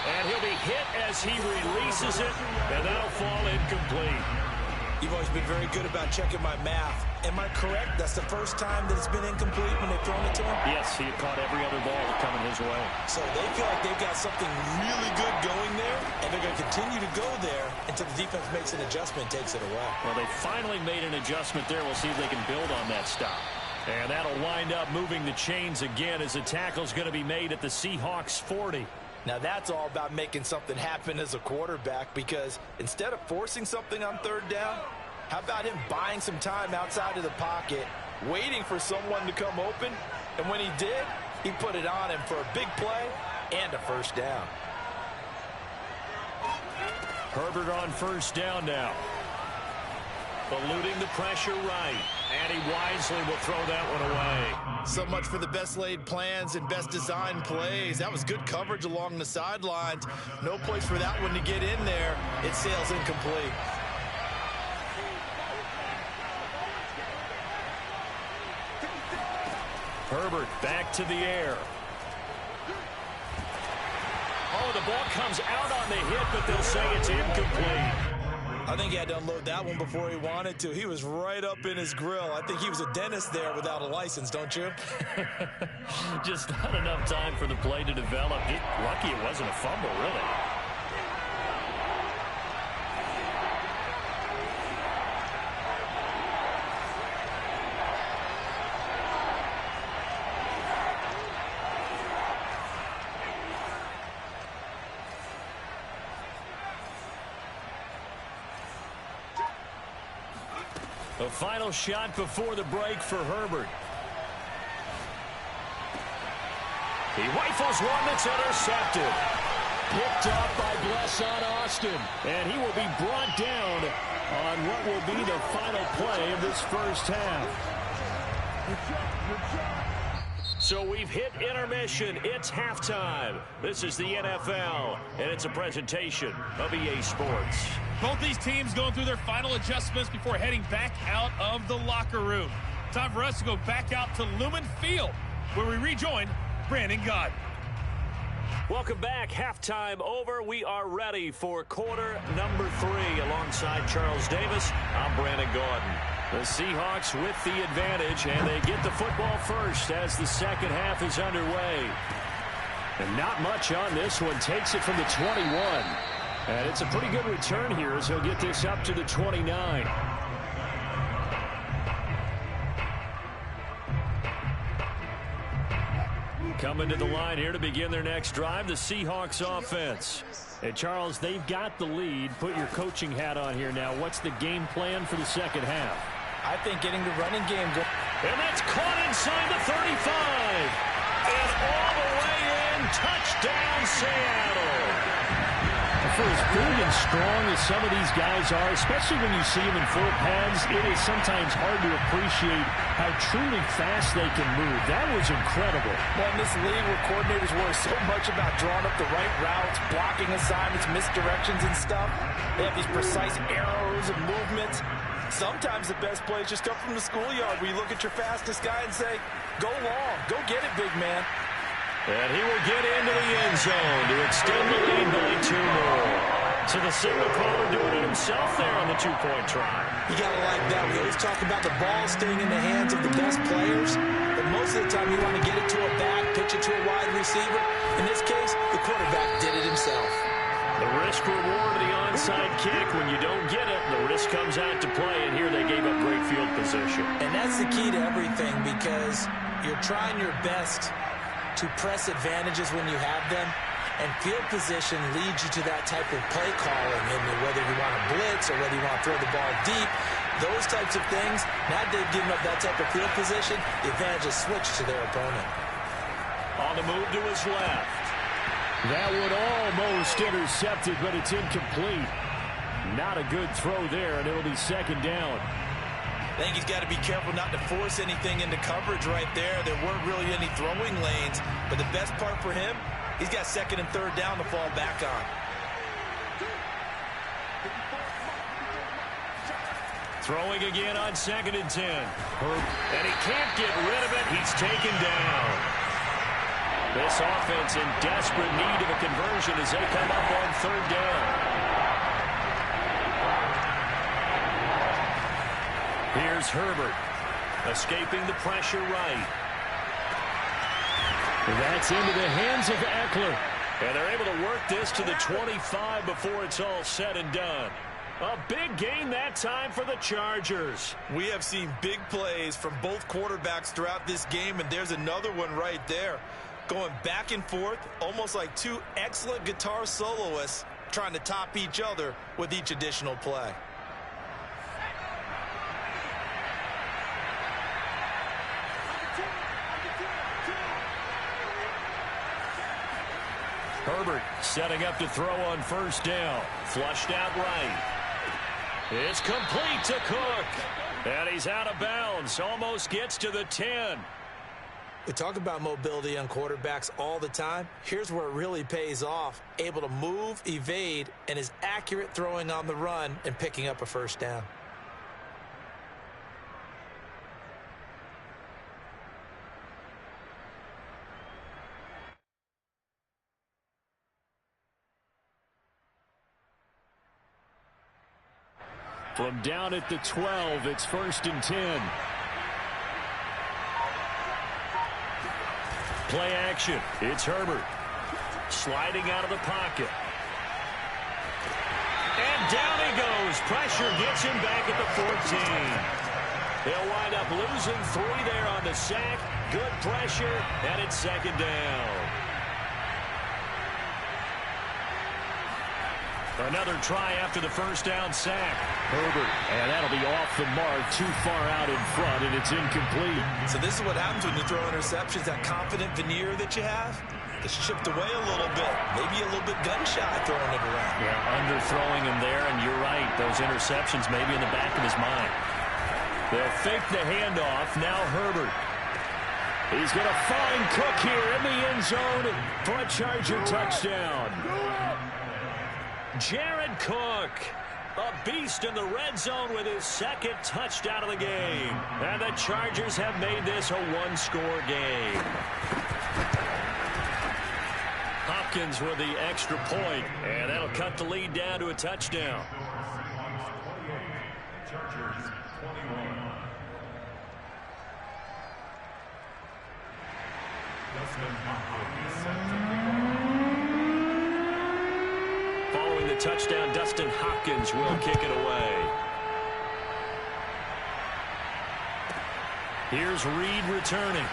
S4: And he'll be hit as he releases it, and that'll fall incomplete.
S3: You've always been very good about checking my math. Am I correct? That's the first time that it's been incomplete when they've thrown it to him?
S4: Yes, he had caught every other ball coming his way.
S3: So they feel like they've got something really good going there, and they're going to continue to go there until the defense makes an adjustment and takes it away.
S4: Well, they finally made an adjustment there. We'll see if they can build on that stop. And that'll wind up moving the chains again as the tackle's going to be made at the Seahawks 40.
S3: Now that's all about making something happen as a quarterback, because instead of forcing something on third down, how about him buying some time outside of the pocket, waiting for someone to come open, and when he did, he put it on him for a big play and a first down.
S4: Herbert on first down now. Eluding the pressure right, and he wisely will throw that one away.
S3: So much for the best laid plans and best designed plays. That was good coverage along the sidelines. No place for that one to get in there. It sails incomplete.
S4: Herbert back to the air. Oh, the ball comes out on the hit, but they'll say it's incomplete.
S3: I think he had to unload that one before he wanted to. He was right up in his grill. I think he was a dentist there without a license, don't you?
S4: Just not enough time for the play to develop. Lucky it wasn't a fumble, really. The final shot before the break for Herbert. He rifles one that's intercepted. Picked up by Blesson Austin. And he will be brought down on what will be the final play of this first half. So we've hit intermission. It's halftime. This is the NFL, and it's a presentation of EA Sports.
S7: Both these teams going through their final adjustments before heading back out of the locker room. Time for us to go back out to Lumen Field, where we rejoin Brandon Gaudin.
S4: Welcome back. Halftime over. We are ready for quarter number 3. Alongside Charles Davis, I'm Brandon Gaudin. The Seahawks with the advantage, and they get the football first as the second half is underway. And not much on this one. Takes it from the 21. And it's a pretty good return here as he'll get this up to the 29. Coming to the line here to begin their next drive, the Seahawks offense. And Charles, they've got the lead. Put your coaching hat on here now. What's the game plan for the second half?
S3: I think getting the running game going.
S4: And that's caught inside the 35. And all the way in, touchdown Seattle.
S1: For as big and strong as some of these guys are, especially when you see them in full pads, it is sometimes hard to appreciate how truly fast they can move. That was incredible.
S3: Well, in this league where coordinators worry so much about drawing up the right routes, blocking assignments, misdirections and stuff, they have these precise arrows and movements. Sometimes the best plays just come from the schoolyard where you look at your fastest guy and say, go long, go get it, big man.
S4: And he will get into the end zone to extend the lead by 2 more. So the signal caller doing it himself there on the 2-point try.
S3: You got to like that. We always talk about the ball staying in the hands of the best players, but most of the time you want to get it to a back, pitch it to a wide receiver. In this case, the quarterback did it himself.
S4: The risk reward of the onside kick. When you don't get it, the risk comes out to play, and here they gave up great field position.
S3: And that's the key to everything, because you're trying your best to press advantages when you have them, and field position leads you to that type of play calling, and whether you want to blitz or whether you want to throw the ball deep, those types of things. Now they've given up that type of field position, the advantage is switched to their opponent.
S4: On the move to his left.
S1: That one almost intercepted, but it's incomplete. Not a good throw there, and it'll be second down.
S3: I think he's got to be careful not to force anything into coverage right there. There weren't really any throwing lanes, but the best part for him, he's got second and third down to fall back on.
S4: Throwing again on 2nd and 10. And he can't get rid of it. He's taken down. This offense in desperate need of a conversion as they come up on 3rd down. Here's Herbert. Escaping the pressure right.
S1: That's into the hands of Eckler.
S4: And they're able to work this to the 25 before it's all said and done. A big gain that time for the Chargers.
S3: We have seen big plays from both quarterbacks throughout this game, and there's another one right there. Going back and forth, almost like two excellent guitar soloists trying to top each other with each additional play.
S4: Herbert setting up to throw on first down. Flushed out right. It's complete to Cook. And he's out of bounds. Almost gets to the 10.
S3: We talk about mobility on quarterbacks all the time. Here's where it really pays off. Able to move, evade, and is accurate throwing on the run and picking up a first down.
S1: From down at the 12, it's 1st and 10.
S4: Play action. It's Herbert. Sliding out of the pocket. And down he goes. Pressure gets him back at the 14. They'll wind up losing 3 there on the sack. Good pressure, and it's 2nd down. Another try after the first down sack.
S1: Herbert, and that'll be off the mark, too far out in front, and it's incomplete.
S3: So this is what happens when you throw interceptions, that confident veneer that you have. It's chipped away a little bit, maybe a little bit gun-shy throwing it around.
S4: Yeah, underthrowing him there, and you're right, those interceptions may be in the back of his mind. They'll fake the handoff, now Herbert. He's going to find Cook here in the end zone for a Charger touchdown. Jared Cook, a beast in the red zone with his 2nd touchdown of the game. And the Chargers have made this a 1-score game. Hopkins with the extra point, and that'll cut the lead down to a touchdown.
S2: Chargers 21. Dustin Hopkins set to kick off.
S4: Following the touchdown, Dustin Hopkins will kick it away. Here's Reed returning.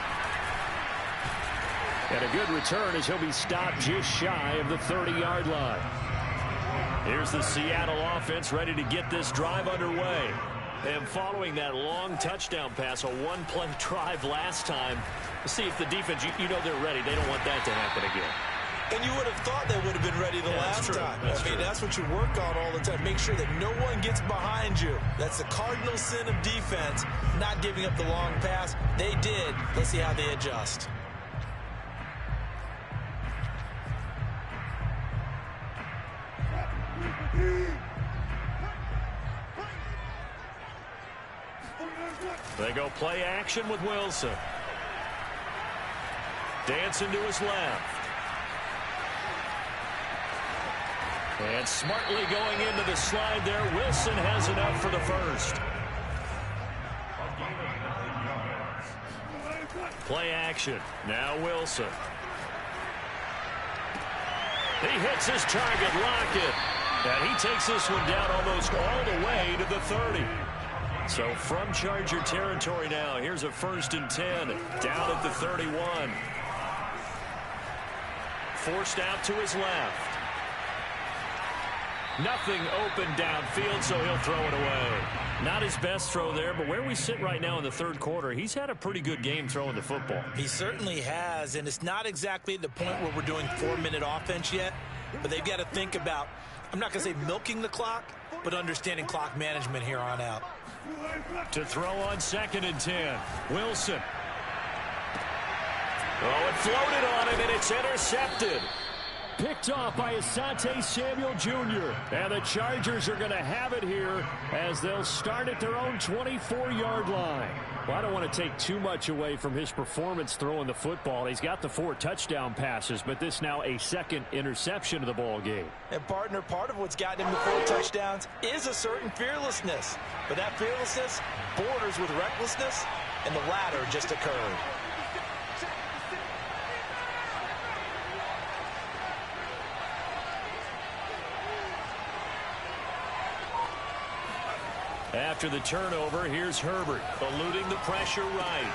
S1: And a good return as he'll be stopped just shy of the 30-yard line.
S4: Here's the Seattle offense ready to get this drive underway. And following that long touchdown pass, a one-play drive last time, see if the defense, you know they're ready. They don't want that to happen again.
S3: And you would have thought they would have been ready the last time. That's what you work on all the time. Make sure that no one gets behind you. That's the cardinal sin of defense, not giving up the long pass. They did. Let's see how they adjust.
S4: They go play action with Wilson. Dancing to his left. And smartly going into the slide there. Wilson has enough for the first. Play action. Now Wilson. He hits his target, Lockett. And he takes this one down almost all the way to the 30. So from Charger territory now, here's a 1st and 10 down at the 31. Forced out to his left. Nothing open downfield, so he'll throw it away. Not his best throw there, but where we sit right now in the 3rd quarter, he's had a pretty good game throwing the football.
S3: He certainly has, and it's not exactly at the point where we're doing 4-minute offense yet, but they've got to think about, I'm not going to say milking the clock, but understanding clock management here on out.
S4: To throw on 2nd and 10, Wilson. Oh, it floated on him, and it's intercepted.
S1: Picked off by Asante Samuel Jr. And the Chargers are going to have it here as they'll start at their own 24-yard line. Well, I don't want to take too much away from his performance throwing the football. He's got the 4 touchdown passes, but this now a 2nd interception of the ball game.
S3: And partner, part of what's gotten him the 4 touchdowns is a certain fearlessness. But that fearlessness borders with recklessness. and the latter just occurred.
S4: After the turnover, here's Herbert, eluding the pressure right.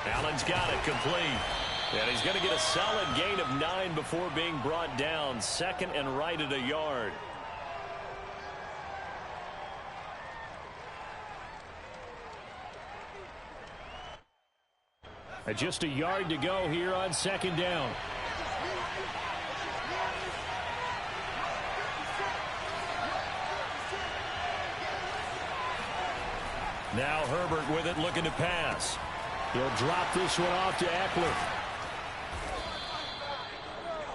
S4: Allen's got it complete. And he's going to get a solid gain of 9 before being brought down. Second and right at a yard.
S1: Just a yard to go here on second down. Now Herbert with it, looking to pass. He'll drop this one off to Eckler.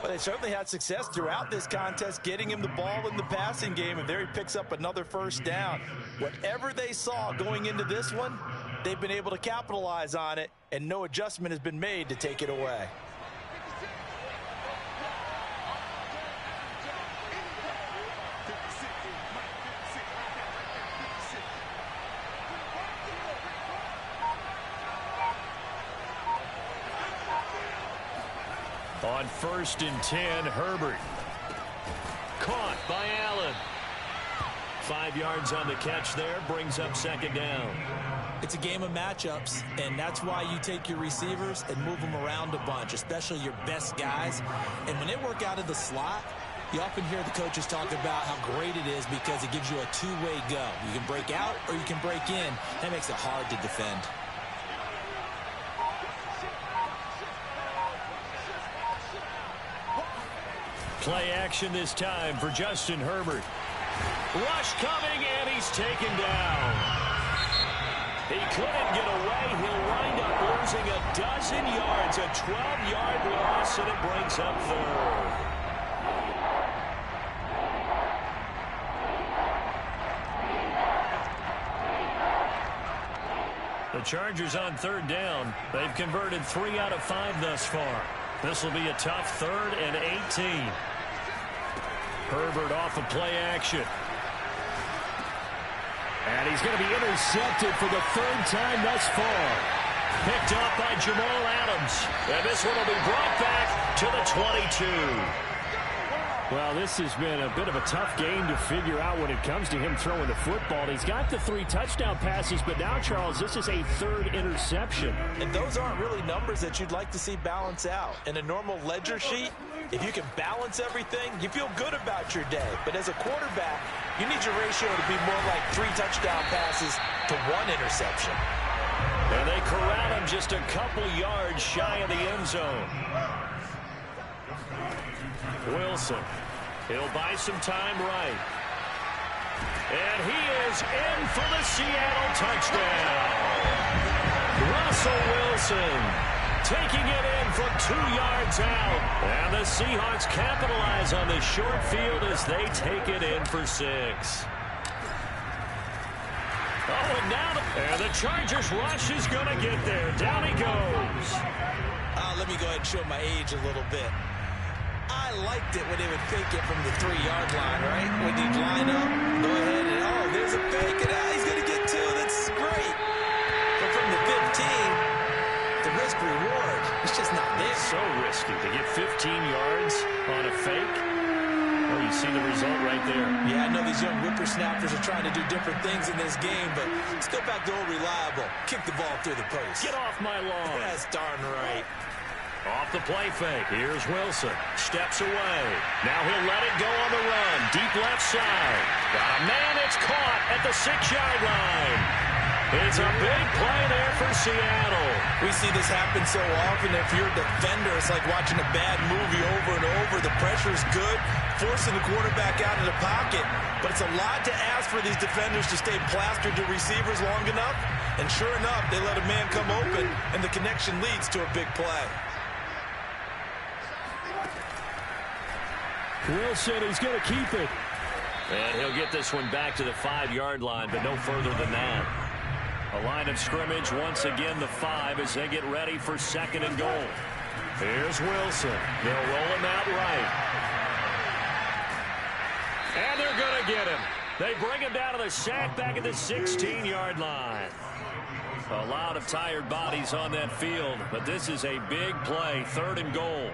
S3: Well, they certainly had success throughout this contest getting him the ball in the passing game, and there he picks up another first down. Whatever they saw going into this one, they've been able to capitalize on it, and no adjustment has been made to take it away.
S4: On 1st and 10, Herbert. Caught by Allen. 5 yards on the catch there, brings up second down.
S3: It's a game of matchups, and that's why you take your receivers and move them around a bunch, especially your best guys. And when they work out of the slot, you often hear the coaches talk about how great it is because it gives you a two-way go. You can break out or you can break in. That makes it hard to defend.
S4: Play action this time for Justin Herbert. Rush coming, and he's taken down. He couldn't get away. He'll wind up losing a dozen yards, a 12-yard loss, and it brings up third. The Chargers on third down. They've converted 3 out of 5 thus far. This will be a tough 3rd and 18. Herbert off of play action.
S1: And he's going to be intercepted for the 3rd time thus far.
S4: Picked up by Jamal Adams. And this one will be brought back to the 22.
S1: Well, this has been a bit of a tough game to figure out when it comes to him throwing the football. He's got the 3 touchdown passes, but now, Charles, this is a 3rd interception.
S3: And those aren't really numbers that you'd like to see balance out. In a normal ledger sheet, if you can balance everything, you feel good about your day. But as a quarterback, you need your ratio to be more like 3 touchdown passes to 1 interception.
S4: And they corral him just a couple yards shy of the end zone. Wilson. He'll buy some time right. And he is in for the Seattle touchdown. Russell Wilson taking it in from 2 yards out. And the Seahawks capitalize on the short field as they take it in for 6. Oh, and now the Chargers rush is going to get there. Down he goes.
S3: Let me go ahead and show my age a little bit. I liked it when they would fake it from the 3-yard line, right? When you'd line up, go ahead and, oh, there's a fake, and he's going to get 2. That's great. But from the 15, the risk-reward, it's just not there.
S4: So risky to get 15 yards on a fake. Well, you see the result right there.
S3: Yeah, I know these young whippersnappers are trying to do different things in this game, but let's go back to old reliable. Kick the ball through the post.
S4: Get off my lawn.
S3: That's darn right.
S4: Off the play fake. Here's Wilson. Steps away. Now he'll let it go on the run. Deep left side. Got a man. It's caught at the 6-yard line. It's a big play there for Seattle.
S3: We see this happen so often. If you're a defender, it's like watching a bad movie over and over. The pressure's good, forcing the quarterback out of the pocket. But it's a lot to ask for these defenders to stay plastered to receivers long enough. And sure enough, they let a man come open, and the connection leads to a big play.
S1: Wilson is going to keep it.
S4: And he'll get this one back to the 5-yard line, but no further than that. A line of scrimmage, once again the 5 as they get ready for 2nd and goal. Here's Wilson. They'll roll him out right. And they're going to get him. They bring him down to the sack back at the 16-yard line. A lot of tired bodies on that field, but this is a big play, 3rd and goal.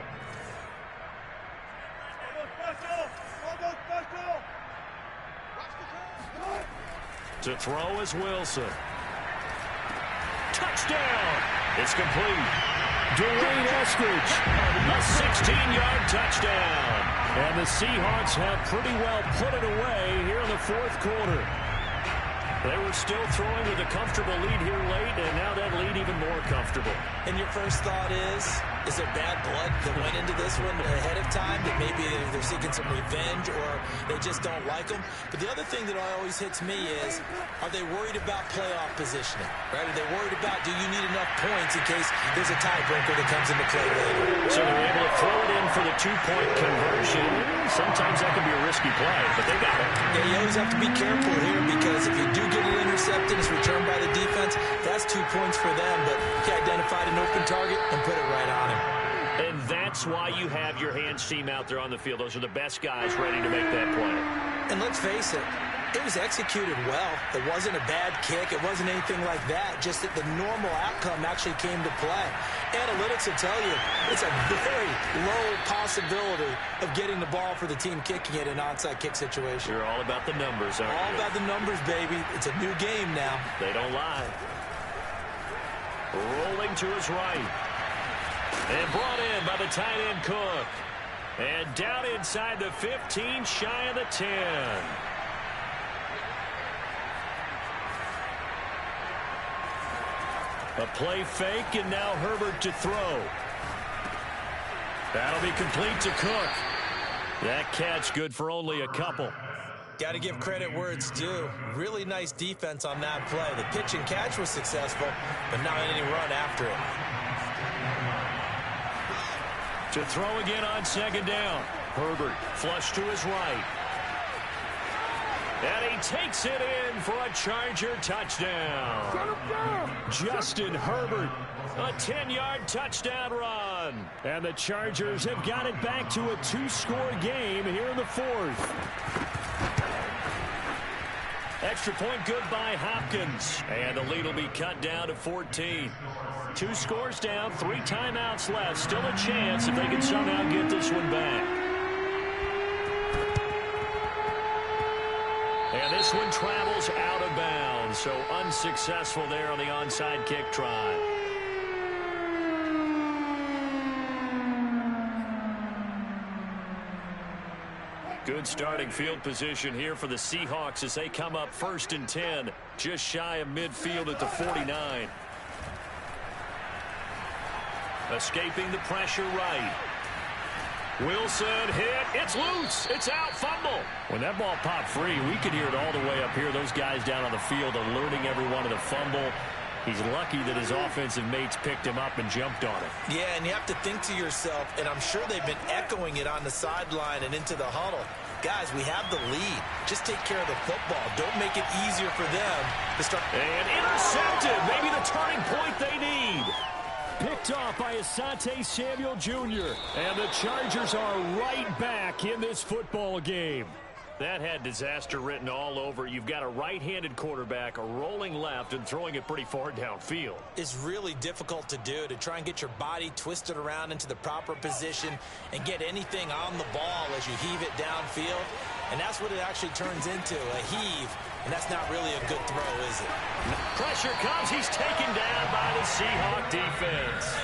S4: To throw is Wilson. Touchdown! It's complete.
S1: Dwayne Eskridge.
S4: A 16-yard touchdown.
S1: And the Seahawks have pretty well put it away here in the 4th quarter.
S4: They were still throwing with a comfortable lead here late, and now that lead even more comfortable.
S3: And your first thought is there bad blood that went into this one ahead of time, that maybe they're seeking some revenge or they just don't like them? But the other thing that always hits me is, are they worried about playoff positioning? Right? Are they worried about, do you need enough points in case there's a tiebreaker that comes into play later?
S4: So they're able to throw it in for the 2-point conversion. Sometimes that can be a risky play, but they got it.
S3: Yeah, you always have to be careful here, because if you do get it intercepted, it's returned by the defense, that's 2 points for them, but he identified an open target and put it right on him.
S4: And that's why you have your hands team out there on the field. Those are the best guys ready to make that play.
S3: And let's face it, it was executed well. It wasn't a bad kick. It wasn't anything like that. Just that the normal outcome actually came to play. Analytics will tell you it's a very low possibility of getting the ball for the team kicking it in an onside kick situation.
S4: You're all about the numbers, aren't you?
S3: All about the numbers, baby. It's a new game now.
S4: They don't lie. Rolling to his right. And brought in by the tight end Cook. And down inside the 15, shy of the 10. A play fake, and now Herbert to throw. That'll be complete to Cook. That catch good for only a couple.
S3: Got to give credit where it's due. Really nice defense on that play. The pitch and catch was successful, but not any run after it.
S4: To throw again on 2nd down. Herbert flush to his right. And he takes it in for a Charger touchdown.
S1: Justin Herbert.
S4: A 10-yard touchdown run.
S1: And the Chargers have got it back to a 2-score game here in the 4th.
S4: Extra point good by Hopkins. And the lead will be cut down to 14. 2 scores down, 3 timeouts left. Still a chance if they can somehow get this one back. And this one travels out of bounds. So unsuccessful there on the onside kick try. Good starting field position here for the Seahawks as they come up 1st and 10, just shy of midfield at the 49. Escaping the pressure right. Wilson hit. It's loose. It's out. Fumble.
S1: When that ball popped free, we could hear it all the way up here. Those guys down on the field alerting everyone to the fumble. He's lucky that his offensive mates picked him up and jumped on it.
S3: Yeah, and you have to think to yourself, and I'm sure they've been echoing it on the sideline and into the huddle. Guys, we have the lead. Just take care of the football. Don't make it easier for them to start.
S4: And intercepted. Maybe the turning point they need.
S1: Picked off by Asante Samuel Jr. And the Chargers are right back in this football game.
S4: That had disaster written all over. You've got a right-handed quarterback, a rolling left, and throwing it pretty far downfield.
S3: It's really difficult to do, to try and get your body twisted around into the proper position and get anything on the ball as you heave it downfield. And that's what it actually turns into, a heave. And that's not really a good throw, is it?
S4: Pressure comes. He's taken down by the Seahawk defense.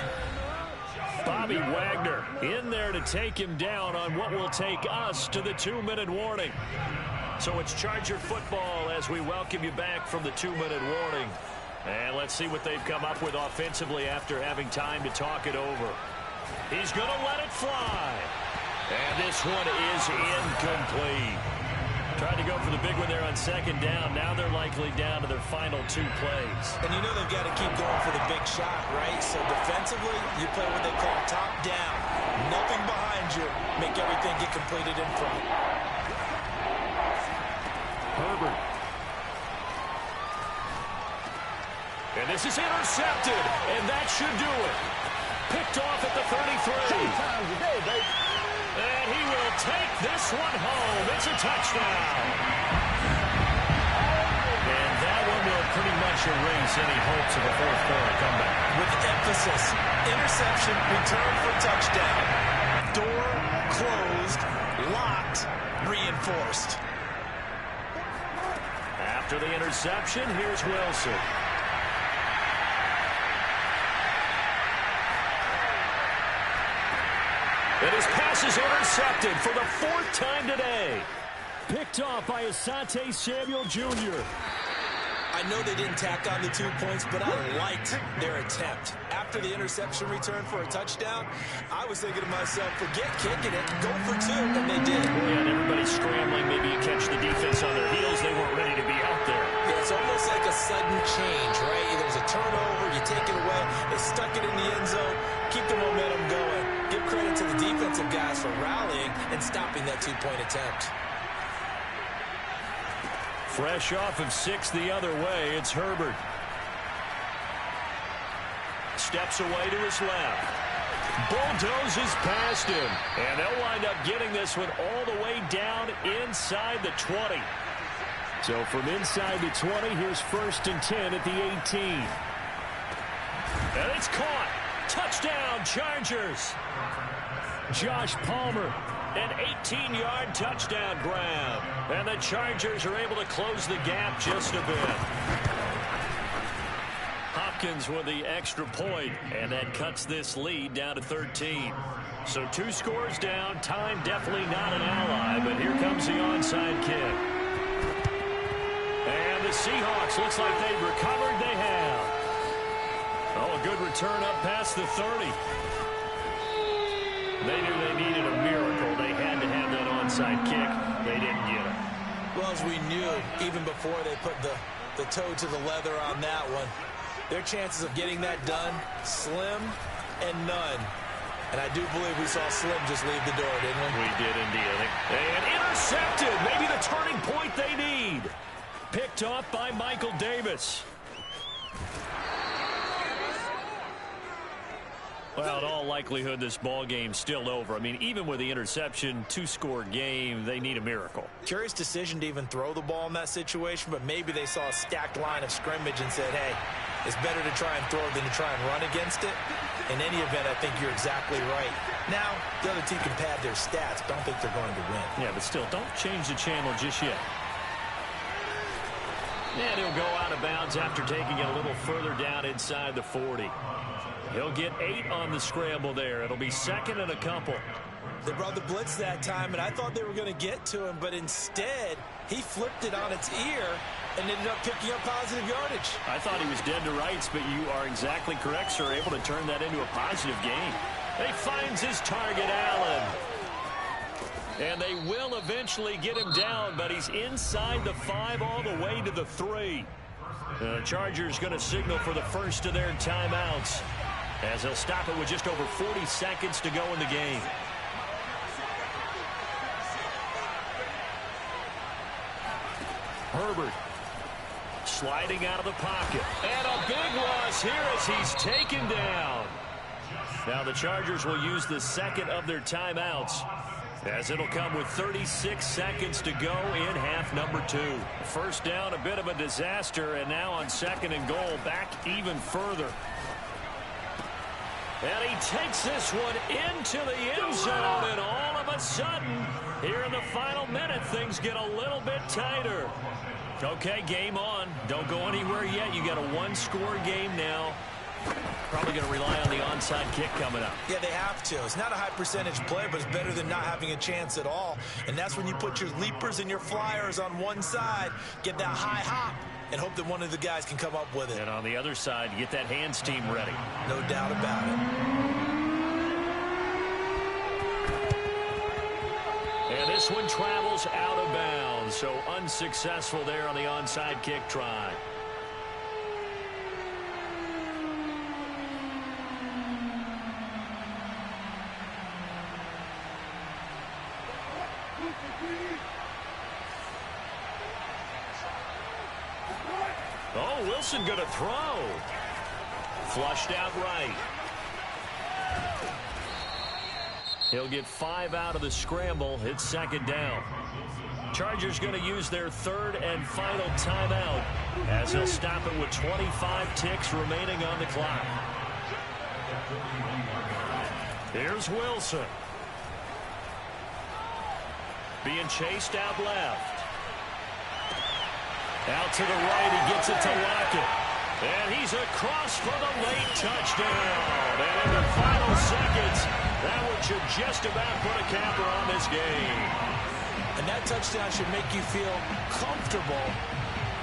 S4: Bobby Wagner in there to take him down on what will take us to the 2-minute warning. So it's Charger football as we welcome you back from the 2-minute warning. And let's see what they've come up with offensively after having time to talk it over. He's going to let it fly. And this one is incomplete. Tried to go for the big one there on 2nd down. Now they're likely down to their final 2 plays.
S3: And you know they've got to keep going for the big shot, right? So defensively, you play what they call top down. Nothing behind you. Make everything get completed in front.
S1: Herbert.
S4: And this is intercepted. And that should do it. Picked off at the 33. And he will take this one home. It's a touchdown. And that one will pretty much erase any hopes of a fourth-quarter comeback.
S3: With emphasis, interception, return for touchdown. Door closed, locked, reinforced.
S4: After the interception, here's Wilson. And his pass is intercepted for the 4th time today.
S1: Picked off by Asante Samuel Jr.
S3: I know they didn't tack on the 2 points, but I liked their attempt. After the interception return for a touchdown, I was thinking to myself, forget kicking it, go for 2, and they did.
S4: Yeah, and everybody's scrambling. Maybe you catch the defense on their heels. They weren't ready to be out there.
S3: Yeah, it's almost like a sudden change, right? There's a turnover, you take it away, they stuck it in the end zone, keep the momentum going. Give credit to the defensive guys for rallying and stopping that 2-point attempt.
S4: Fresh off of 6 the other way, it's Herbert. Steps away to his left. Bulldozes past him. And they'll wind up getting this one all the way down inside the 20.
S1: So from inside the 20, here's 1st and 10 at the 18.
S4: And it's caught. Touchdown, Chargers. Josh Palmer. An 18-yard touchdown grab. And the Chargers are able to close the gap just a bit. Hopkins with the extra point, and that cuts this lead down to 13. So 2 scores down. Time definitely not an ally, but here comes the onside kick. And the Seahawks, looks like they've recovered. They have. Oh, a good return up past the 30. They knew they needed a miracle. They had to have that onside kick. They didn't get it.
S3: Well, as we knew, even before they put the toe to the leather on that one, their chances of getting that done, slim and none. And I do believe we saw Slim just leave the door, didn't we?
S4: We did indeed. And intercepted. Maybe the turning point they need. Picked off by Michael Davis. Well, in all likelihood, this ball game's still over. I mean, even with the interception, 2-score game, they need a miracle.
S3: Curious decision to even throw the ball in that situation, but maybe they saw a stacked line of scrimmage and said, hey, it's better to try and throw than to try and run against it. In any event, I think you're exactly right. Now, the other team can pad their stats, but I don't think they're going to win.
S4: Yeah, but still, don't change the channel just yet. And he'll go out of bounds after taking it a little further down inside the 40. He'll get 8 on the scramble there. It'll be 2nd and a couple.
S3: They brought the blitz that time, and I thought they were going to get to him, but instead, he flipped it on its ear and ended up picking up positive yardage.
S4: I thought he was dead to rights, but you are exactly correct, sir. Able to turn that into a positive gain. He finds his target, Allen. And they will eventually get him down, but he's inside the 5 all the way to the 3. The Chargers going to signal for the first of their timeouts, as they'll stop it with just over 40 seconds to go in the game. Herbert sliding out of the pocket. And a big loss here as he's taken down. Now the Chargers will use the 2nd of their timeouts, as it'll come with 36 seconds to go in half number 2. First down, a bit of a disaster, and now on 2nd and goal, back even further. And he takes this one into the end zone, and all of a sudden, here in the final minute, things get a little bit tighter. Okay, game on. Don't go anywhere yet. You got a 1-score game now. Probably going to rely on the onside kick coming up.
S3: Yeah, they have to. It's not a high percentage play, but it's better than not having a chance at all. And that's when you put your leapers and your flyers on one side, get that high hop, and hope that one of the guys can come up with it.
S4: And on the other side, get that hands team ready.
S3: No doubt about it.
S4: And this one travels out of bounds, so unsuccessful there on the onside kick try. Oh, Wilson going to throw. Flushed out right. He'll get 5 out of the scramble. It's second down. Chargers going to use their third and final timeout as they'll stop it with 25 ticks remaining on the clock. Here's Wilson. Being chased out left. Out to the right, he gets it to Lockett. And he's across for the late touchdown. And in the final seconds, that one should just about put a capper on this game.
S3: And that touchdown should make you feel comfortable.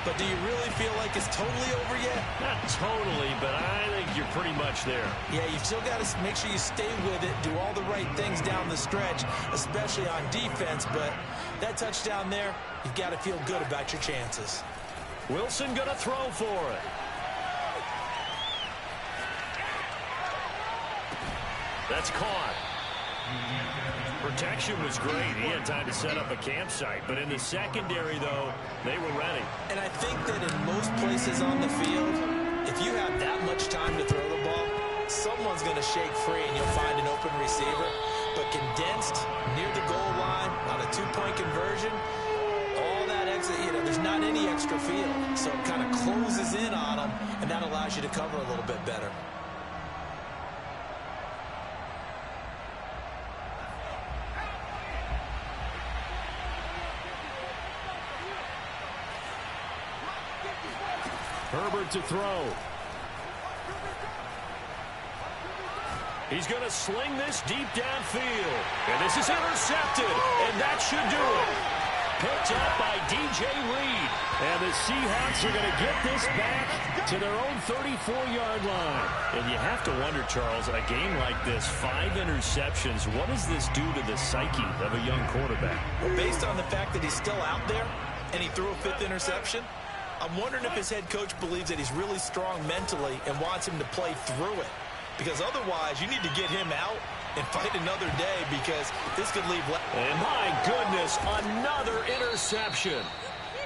S3: But do you really feel like it's totally over yet?
S4: Not totally, but I think you're pretty much there.
S3: Yeah, you've still got to make sure you stay with it, do all the right things down the stretch, especially on defense. But that touchdown there, you've got to feel good about your chances.
S4: Wilson going to throw for it. That's caught. Protection was great. He had time to set up a campsite. But in the secondary, though, they were ready.
S3: And I think that in most places on the field, if you have that much time to throw the ball, someone's going to shake free and you'll find an open receiver. But condensed, near the goal line, on a two-point conversion, all that exit, there's not any extra field. So it kind of closes in on them, and that allows you to cover a little bit better.
S4: Herbert to throw. He's going to sling this deep downfield. And this is intercepted. And that should do it. Picked up by DJ Reed. And the Seahawks are going to get this back to their own 34-yard line. And you have to wonder, Charles, a game like this, 5 interceptions, what does this do to the psyche of a young quarterback?
S3: Well, based on the fact that he's still out there and he threw a 5th interception, I'm wondering if his head coach believes that he's really strong mentally and wants him to play through it. Because otherwise, you need to get him out and fight another day because this could leave...
S4: And my goodness, another interception.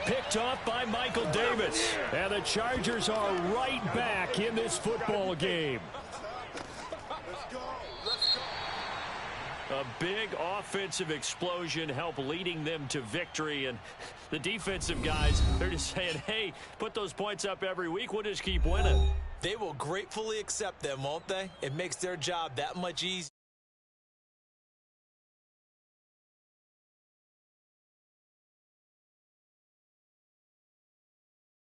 S4: Picked off by Michael Davis. And the Chargers are right back in this football game. A big offensive explosion helped leading them to victory. And the defensive guys, they're just saying, hey, put those points up every week. We'll just keep winning.
S3: They will gratefully accept them, won't they? It makes their job that much easier.